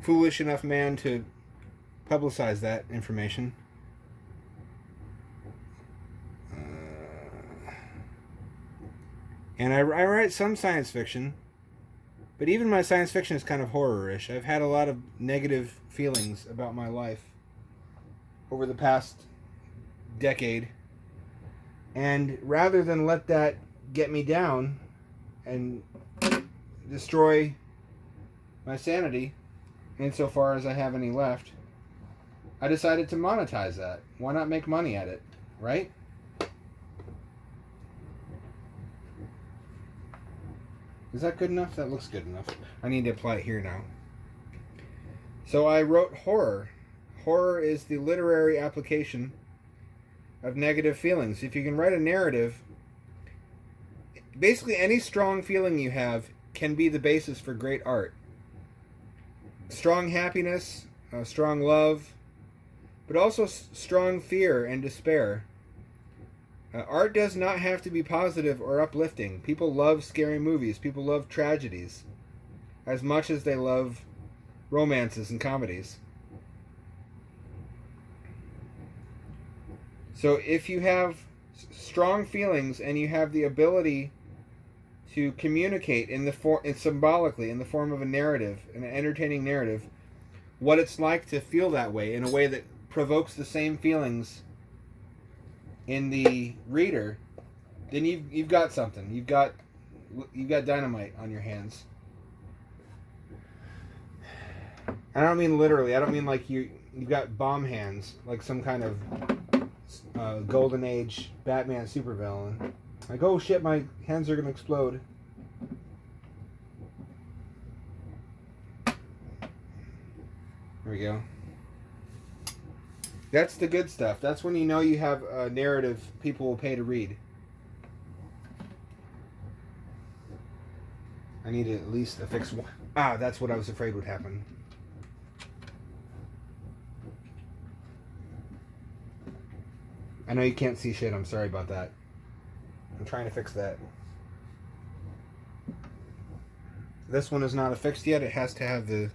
foolish enough man to publicize that information. And I write some science fiction, but even my science fiction is kind of horror-ish. I've had a lot of negative feelings about my life over the past decade. And rather than let that get me down and destroy my sanity, insofar as I have any left, I decided to monetize that. Why not make money at it, right? Is that good enough? That looks good enough. I need to apply it here now. So I wrote horror. Horror is the literary application of negative feelings. If you can write a narrative, basically any strong feeling you have can be the basis for great art. strong happiness, strong love, but also strong fear and despair. Art does not have to be positive or uplifting. People love scary movies. People love tragedies as much as they love romances and comedies. So if you have strong feelings and you have the ability to communicate symbolically in the form of a narrative, an entertaining narrative, what it's like to feel that way in a way that provokes the same feelings in the reader, then you've got something. You've got dynamite on your hands. I don't mean literally. I don't mean like you've got bomb hands, like some kind of golden age Batman supervillain. Like, oh shit, my hands are gonna explode. There we go. That's the good stuff. That's when you know you have a narrative people will pay to read. I need at least affix one. That's what I was afraid would happen. I know you can't see shit. I'm sorry about that. I'm trying to fix that. This one is not affixed yet. It has to have the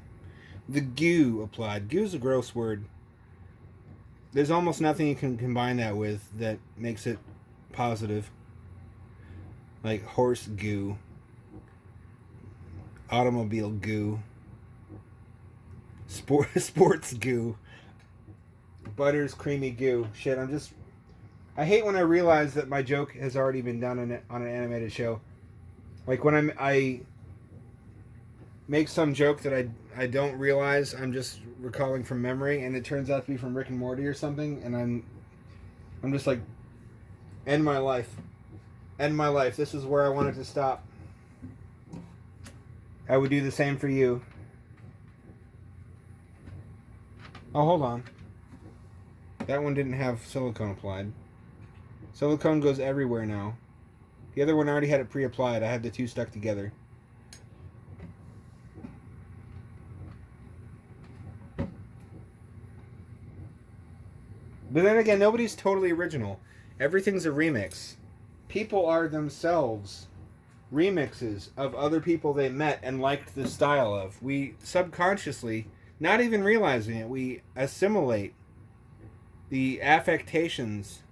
goo applied. Goo's a gross word. There's almost nothing you can combine that with that makes it positive. Like horse goo, automobile goo, sports goo, Butter's creamy goo. Shit, I hate when I realize that my joke has already been done on an animated show. Like when I make some joke that I don't realize I'm just recalling from memory, and it turns out to be from Rick and Morty or something, and I'm just like, end my life. This is where I wanted to stop. I would do the same for you. Oh, hold on. That one didn't have silicone applied. Silicone goes everywhere now. The other one already had it pre-applied. I had the two stuck together. But then again, nobody's totally original. Everything's a remix. People are themselves remixes of other people they met and liked the style of. We subconsciously, not even realizing it, we assimilate the affectations,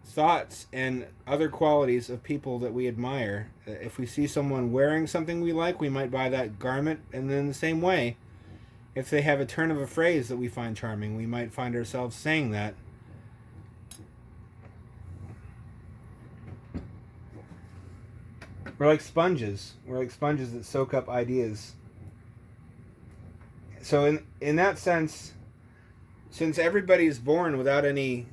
thoughts, and other qualities of people that we admire. If we see someone wearing something we like, we might buy that garment, and then the same way, if they have a turn of a phrase that we find charming, we might find ourselves saying that. We're like sponges. We're like sponges that soak up ideas. So in that sense, since everybody is born without any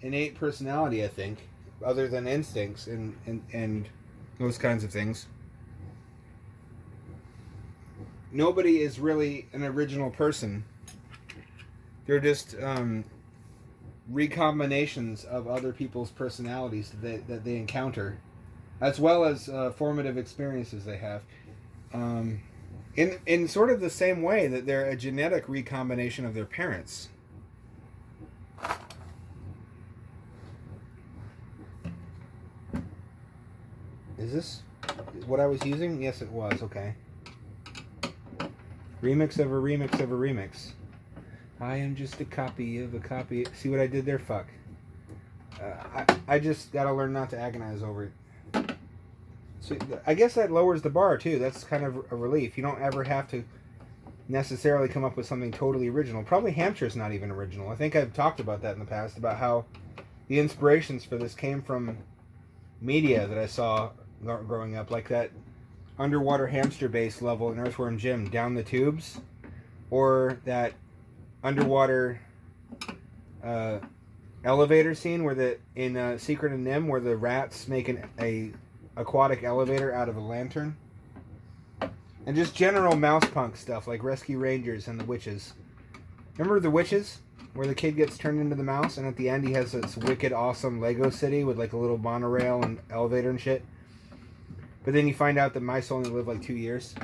innate personality, I think, other than instincts and those kinds of things, nobody is really an original person. They're just recombinations of other people's personalities that they encounter, as well as formative experiences they have. In sort of the same way that they're a genetic recombination of their parents. Is this what I was using? Yes, it was. Okay. Remix of a remix of a remix. I am just a copy of a copy. See what I did there? Fuck. I just gotta learn not to agonize over it. So I guess that lowers the bar too. That's kind of a relief. You don't ever have to necessarily come up with something totally original. Probably Hampture's not even original. I think I've talked about that in the past, about how the inspirations for this came from media that I saw growing up, like that underwater hamster base level in Earthworm Jim, Down the Tubes, or that underwater elevator scene where in Secret of Nim, where the rats make a aquatic elevator out of a lantern, and just general mouse punk stuff like Rescue Rangers and the Witches. Remember the Witches, where the kid gets turned into the mouse, and at the end he has this wicked awesome Lego city with like a little monorail and elevator and shit. But then you find out that mice only live like 2 years.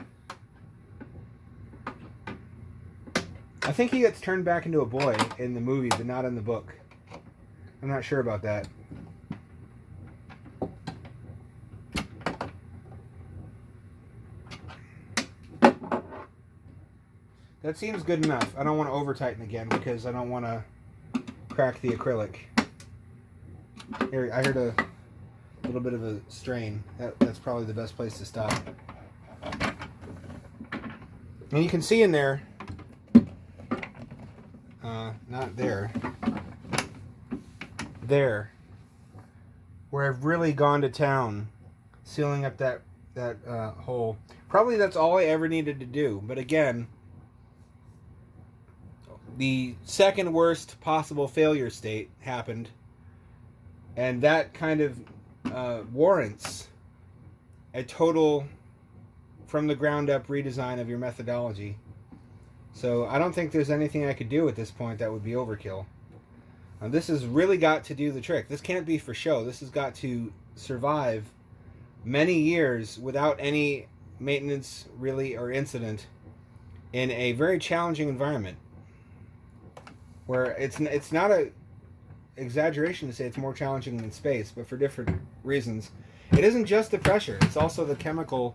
I think he gets turned back into a boy in the movie, but not in the book. I'm not sure about that. That seems good enough. I don't want to over tighten again because I don't want to crack the acrylic. Here, I heard a little bit of a strain. That's probably the best place to stop. And you can see in there, not there, there, where I've really gone to town sealing up that hole. Probably that's all I ever needed to do. But again, the second worst possible failure state happened, and that kind of warrants a total from the ground up redesign of your methodology. So I don't think there's anything I could do at this point that would be overkill. This has really got to do the trick. This can't be for show. This has got to survive many years without any maintenance really or incident in a very challenging environment where it's not a exaggeration to say it's more challenging than space, but for different reasons. It isn't just the pressure, it's also the chemical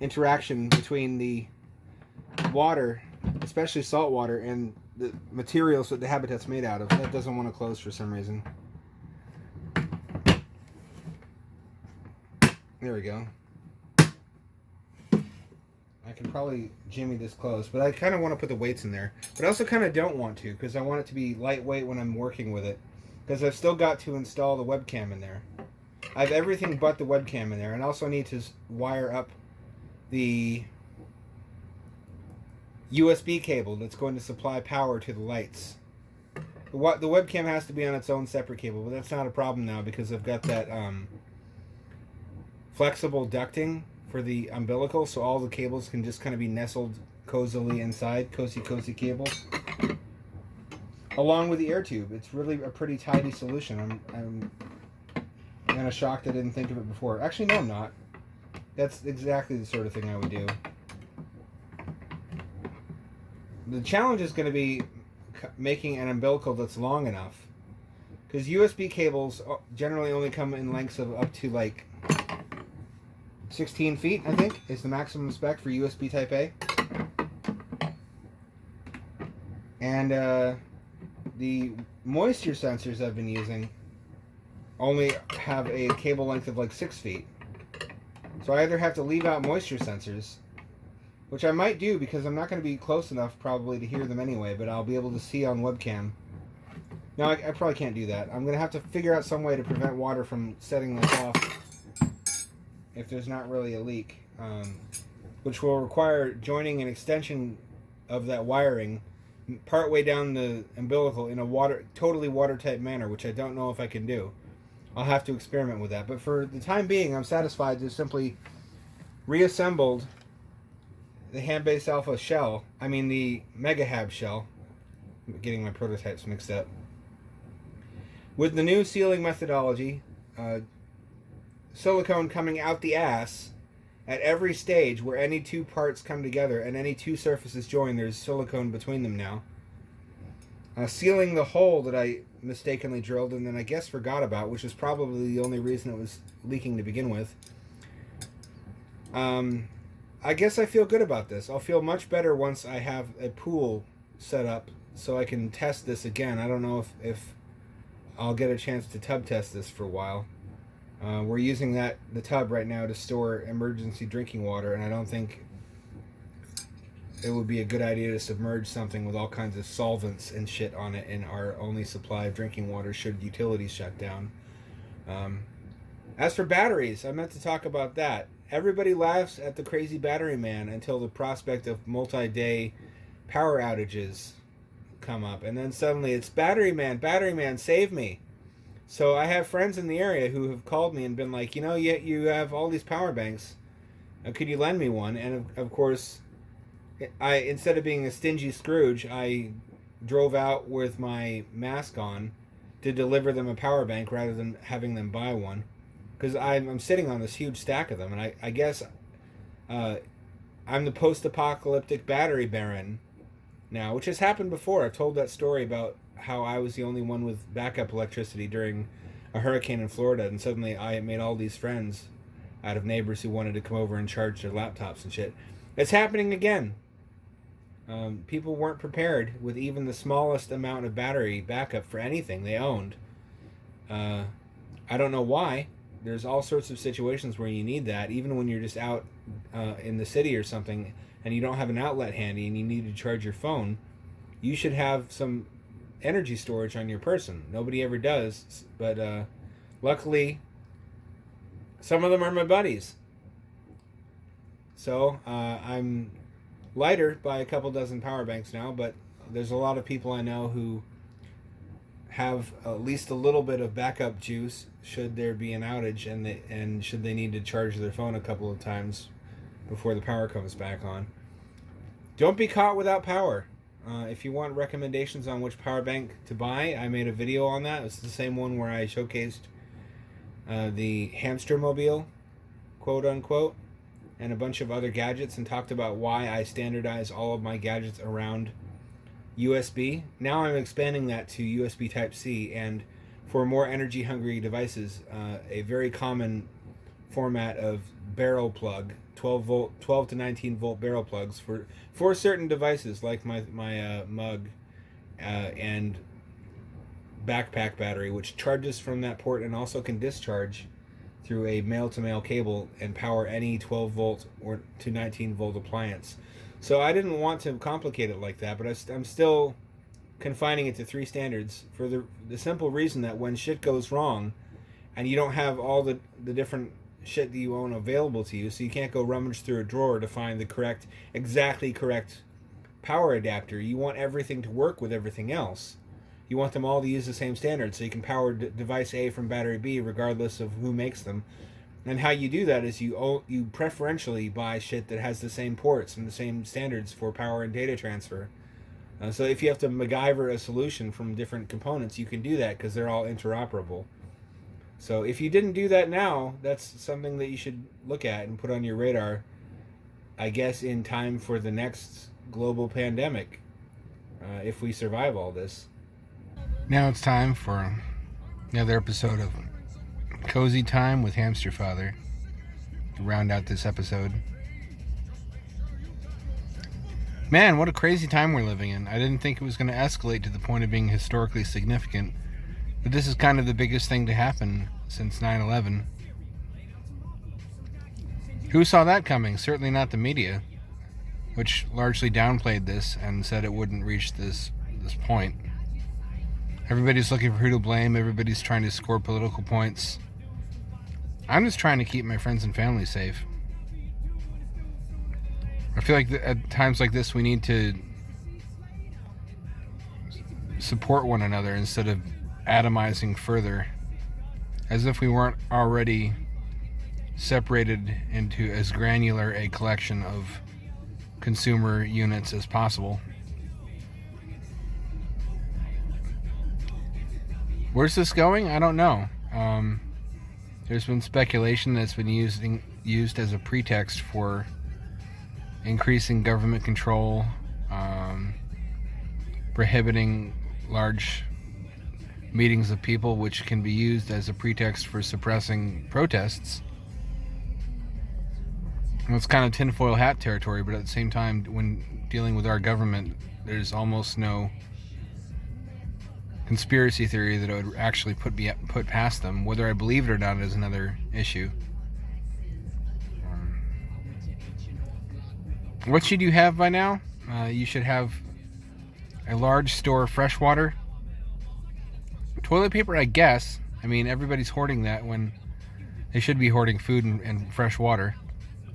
interaction between the water, especially salt water, and the materials that the habitat's made out of. That doesn't want to close for some reason. There we go. I can probably jimmy this close, but I kind of want to put the weights in there. But I also kind of don't want to, because I want it to be lightweight when I'm working with it. Because I've still got to install the webcam in there. I have everything but the webcam in there, and also need to wire up the USB cable that's going to supply power to the lights. The webcam has to be on its own separate cable, but that's not a problem now because I've got that flexible ducting for the umbilical, so all the cables can just kind of be nestled cozily inside, cozy cables. Along with the air tube. It's really a pretty tidy solution. I'm kind of shocked I didn't think of it before. Actually, no, I'm not. That's exactly the sort of thing I would do. The challenge is going to be making an umbilical that's long enough. Because USB cables generally only come in lengths of up to like 16 feet, I think, is the maximum spec for USB Type A. And the moisture sensors I've been using only have a cable length of like 6 feet. So I either have to leave out moisture sensors, which I might do because I'm not going to be close enough probably to hear them anyway, but I'll be able to see on webcam. No, I probably can't do that. I'm going to have to figure out some way to prevent water from setting this off if there's not really a leak, which will require joining an extension of that wiring partway down the umbilical in a totally watertight manner, which I don't know if I can do. I'll have to experiment with that. But for the time being, I'm satisfied to simply reassembled the Ham-based alpha shell. I mean the Megahab shell. I'm getting my prototypes mixed up. With the new sealing methodology, silicone coming out the ass at every stage where any two parts come together and any two surfaces join, there's silicone between them now. Sealing the hole that I mistakenly drilled and then I guess forgot about, which is probably the only reason it was leaking to begin with. I guess I feel good about this. I'll feel much better once I have a pool set up so I can test this again. I don't know if I'll get a chance to tub test this for a while. We're using the tub right now to store emergency drinking water, and I don't think it would be a good idea to submerge something with all kinds of solvents and shit on it in our only supply of drinking water should utilities shut down. As for batteries, I meant to talk about that. Everybody laughs at the crazy battery man until the prospect of multi-day power outages come up, and then suddenly it's battery man, save me. So I have friends in the area who have called me and been like, you have all these power banks. Could you lend me one? And of course, instead of being a stingy Scrooge, I drove out with my mask on to deliver them a power bank rather than having them buy one. Because I'm sitting on this huge stack of them, and I guess I'm the post-apocalyptic battery baron now, which has happened before. I've told that story about how I was the only one with backup electricity during a hurricane in Florida, and suddenly I made all these friends out of neighbors who wanted to come over and charge their laptops and shit. It's happening again. People weren't prepared with even the smallest amount of battery backup for anything they owned. I don't know why. There's all sorts of situations where you need that, even when you're just out in the city or something and you don't have an outlet handy and you need to charge your phone. You should have some energy storage on your person. Nobody ever does, but luckily some of them are my buddies. So I'm lighter by a couple dozen power banks now, but there's a lot of people I know who have at least a little bit of backup juice should there be an outage and should they need to charge their phone a couple of times before the power comes back on. Don't be caught without power. If you want recommendations on which power bank to buy, I made a video on that. It's the same one where I showcased the Hampture mobile, quote unquote, and a bunch of other gadgets, and talked about why I standardize all of my gadgets around USB. Now I'm expanding that to USB Type-C, and for more energy-hungry devices, a very common format of barrel plug, 12 to 19 volt barrel plugs for certain devices like my mug and backpack battery, which charges from that port and also can discharge through a male-to-male cable and power any 12 volt or to 19 volt appliance. So I didn't want to complicate it like that, but I'm still confining it to 3 standards for the simple reason that when shit goes wrong and you don't have all the different shit that you own available to you, so you can't go rummage through a drawer to find the exactly correct power adapter. You want everything to work with everything else. You want them all to use the same standard, so you can power device A from battery B regardless of who makes them. And how you do that is you preferentially buy shit that has the same ports and the same standards for power and data transfer. So if you have to MacGyver a solution from different components, you can do that because they're all interoperable. So if you didn't do that now, that's something that you should look at and put on your radar, I guess, in time for the next global pandemic, if we survive all this. Now it's time for another episode of Cozy Time with Hamster Father to round out this episode. Man, what a crazy time we're living in. I didn't think it was going to escalate to the point of being historically significant, but this is kind of the biggest thing to happen since 9/11. Who saw that coming? Certainly not the media, which largely downplayed this and said it wouldn't reach this point. Everybody's looking for who to blame. Everybody's trying to score political points. I'm just trying to keep my friends and family safe. I feel like at times like this we need to support one another instead of atomizing further, as if we weren't already separated into as granular a collection of consumer units as possible. Where's this going? I don't know. There's been speculation that's been used as a pretext for increasing government control, prohibiting large meetings of people, which can be used as a pretext for suppressing protests. And it's kind of tinfoil hat territory, but at the same time, when dealing with our government, there's almost no conspiracy theory that it would actually put past them. Whether I believe it or not is another issue. What should you have by now? You should have a large store of fresh water. Toilet paper, I guess. I mean, everybody's hoarding that when they should be hoarding food and fresh water.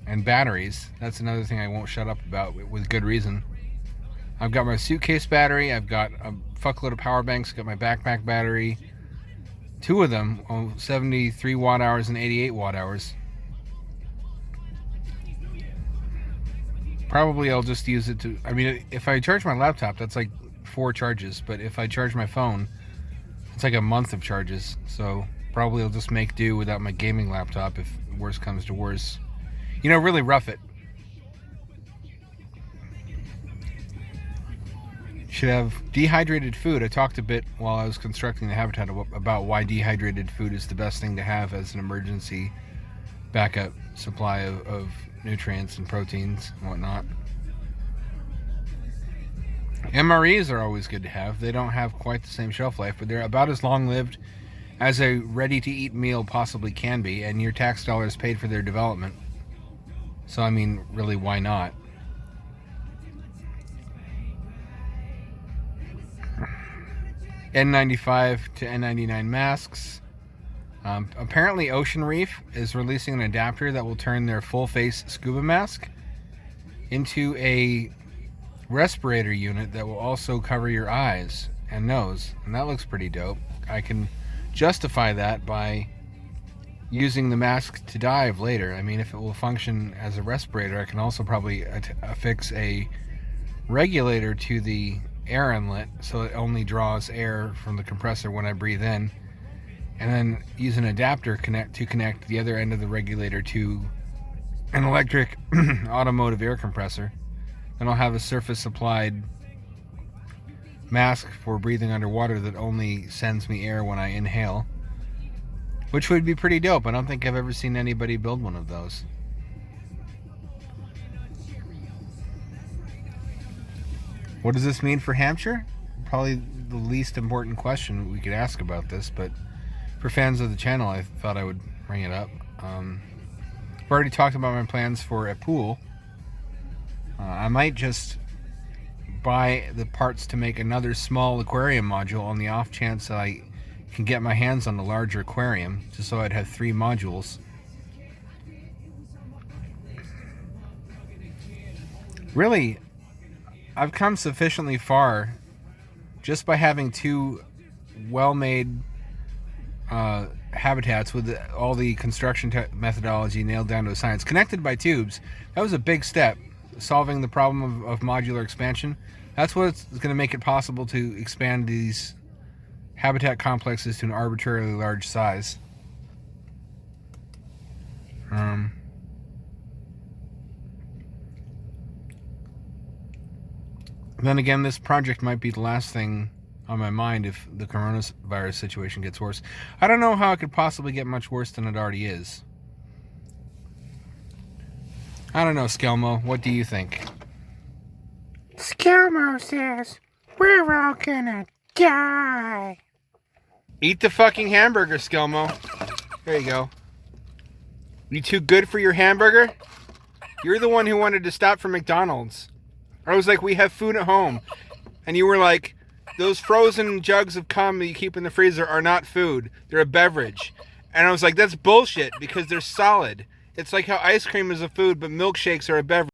And batteries. That's another thing I won't shut up about with good reason. I've got my suitcase battery. I've got a fuckload of power banks. I've got my backpack battery. 2 of them, 73 watt hours and 88 watt hours. Probably I'll just use it to... I mean, if I charge my laptop, that's like 4 charges. But if I charge my phone, it's like a month of charges. So probably I'll just make do without my gaming laptop if worse comes to worse. You know, really rough it. should have dehydrated food. I talked a bit while I was constructing the habitat about why dehydrated food is the best thing to have as an emergency backup supply of nutrients and proteins and whatnot. MREs are always good to have. They don't have quite the same shelf life, but they're about as long-lived as a ready-to-eat meal possibly can be, and your tax dollars paid for their development. So, I mean, really, why not? N95 to N99 masks. Apparently, Ocean Reef is releasing an adapter that will turn their full-face scuba mask into a respirator unit that will also cover your eyes and nose, and that looks pretty dope. I can justify that by using the mask to dive later. I mean, if it will function as a respirator, I can also probably affix a regulator to the air inlet so it only draws air from the compressor when I breathe in, and then use an adapter to connect the other end of the regulator to an electric automotive air compressor. Then I'll have a surface supplied mask for breathing underwater that only sends me air when I inhale, which would be pretty dope. I don't think I've ever seen anybody build one of those. What does this mean for Hampture? Probably the least important question we could ask about this, but for fans of the channel, I thought I would bring it up. I've already talked about my plans for a pool. I might just buy the parts to make another small aquarium module on the off chance that I can get my hands on a larger aquarium, just so I'd have 3 modules. Really, I've come sufficiently far just by having 2 well-made habitats with all the construction methodology nailed down to a science. Connected by tubes, that was a big step. Solving the problem of modular expansion. That's what's going to make it possible to expand these habitat complexes to an arbitrarily large size. Then again, this project might be the last thing on my mind if the coronavirus situation gets worse. I don't know how it could possibly get much worse than it already is. I don't know, Skelmo. What do you think? Skelmo says we're all gonna die. Eat the fucking hamburger, Skelmo. There you go. You too good for your hamburger? You're the one who wanted to stop for McDonald's. I was like, we have food at home. And you were like, those frozen jugs of cum that you keep in the freezer are not food. They're a beverage. And I was like, that's bullshit because they're solid. It's like how ice cream is a food, but milkshakes are a beverage.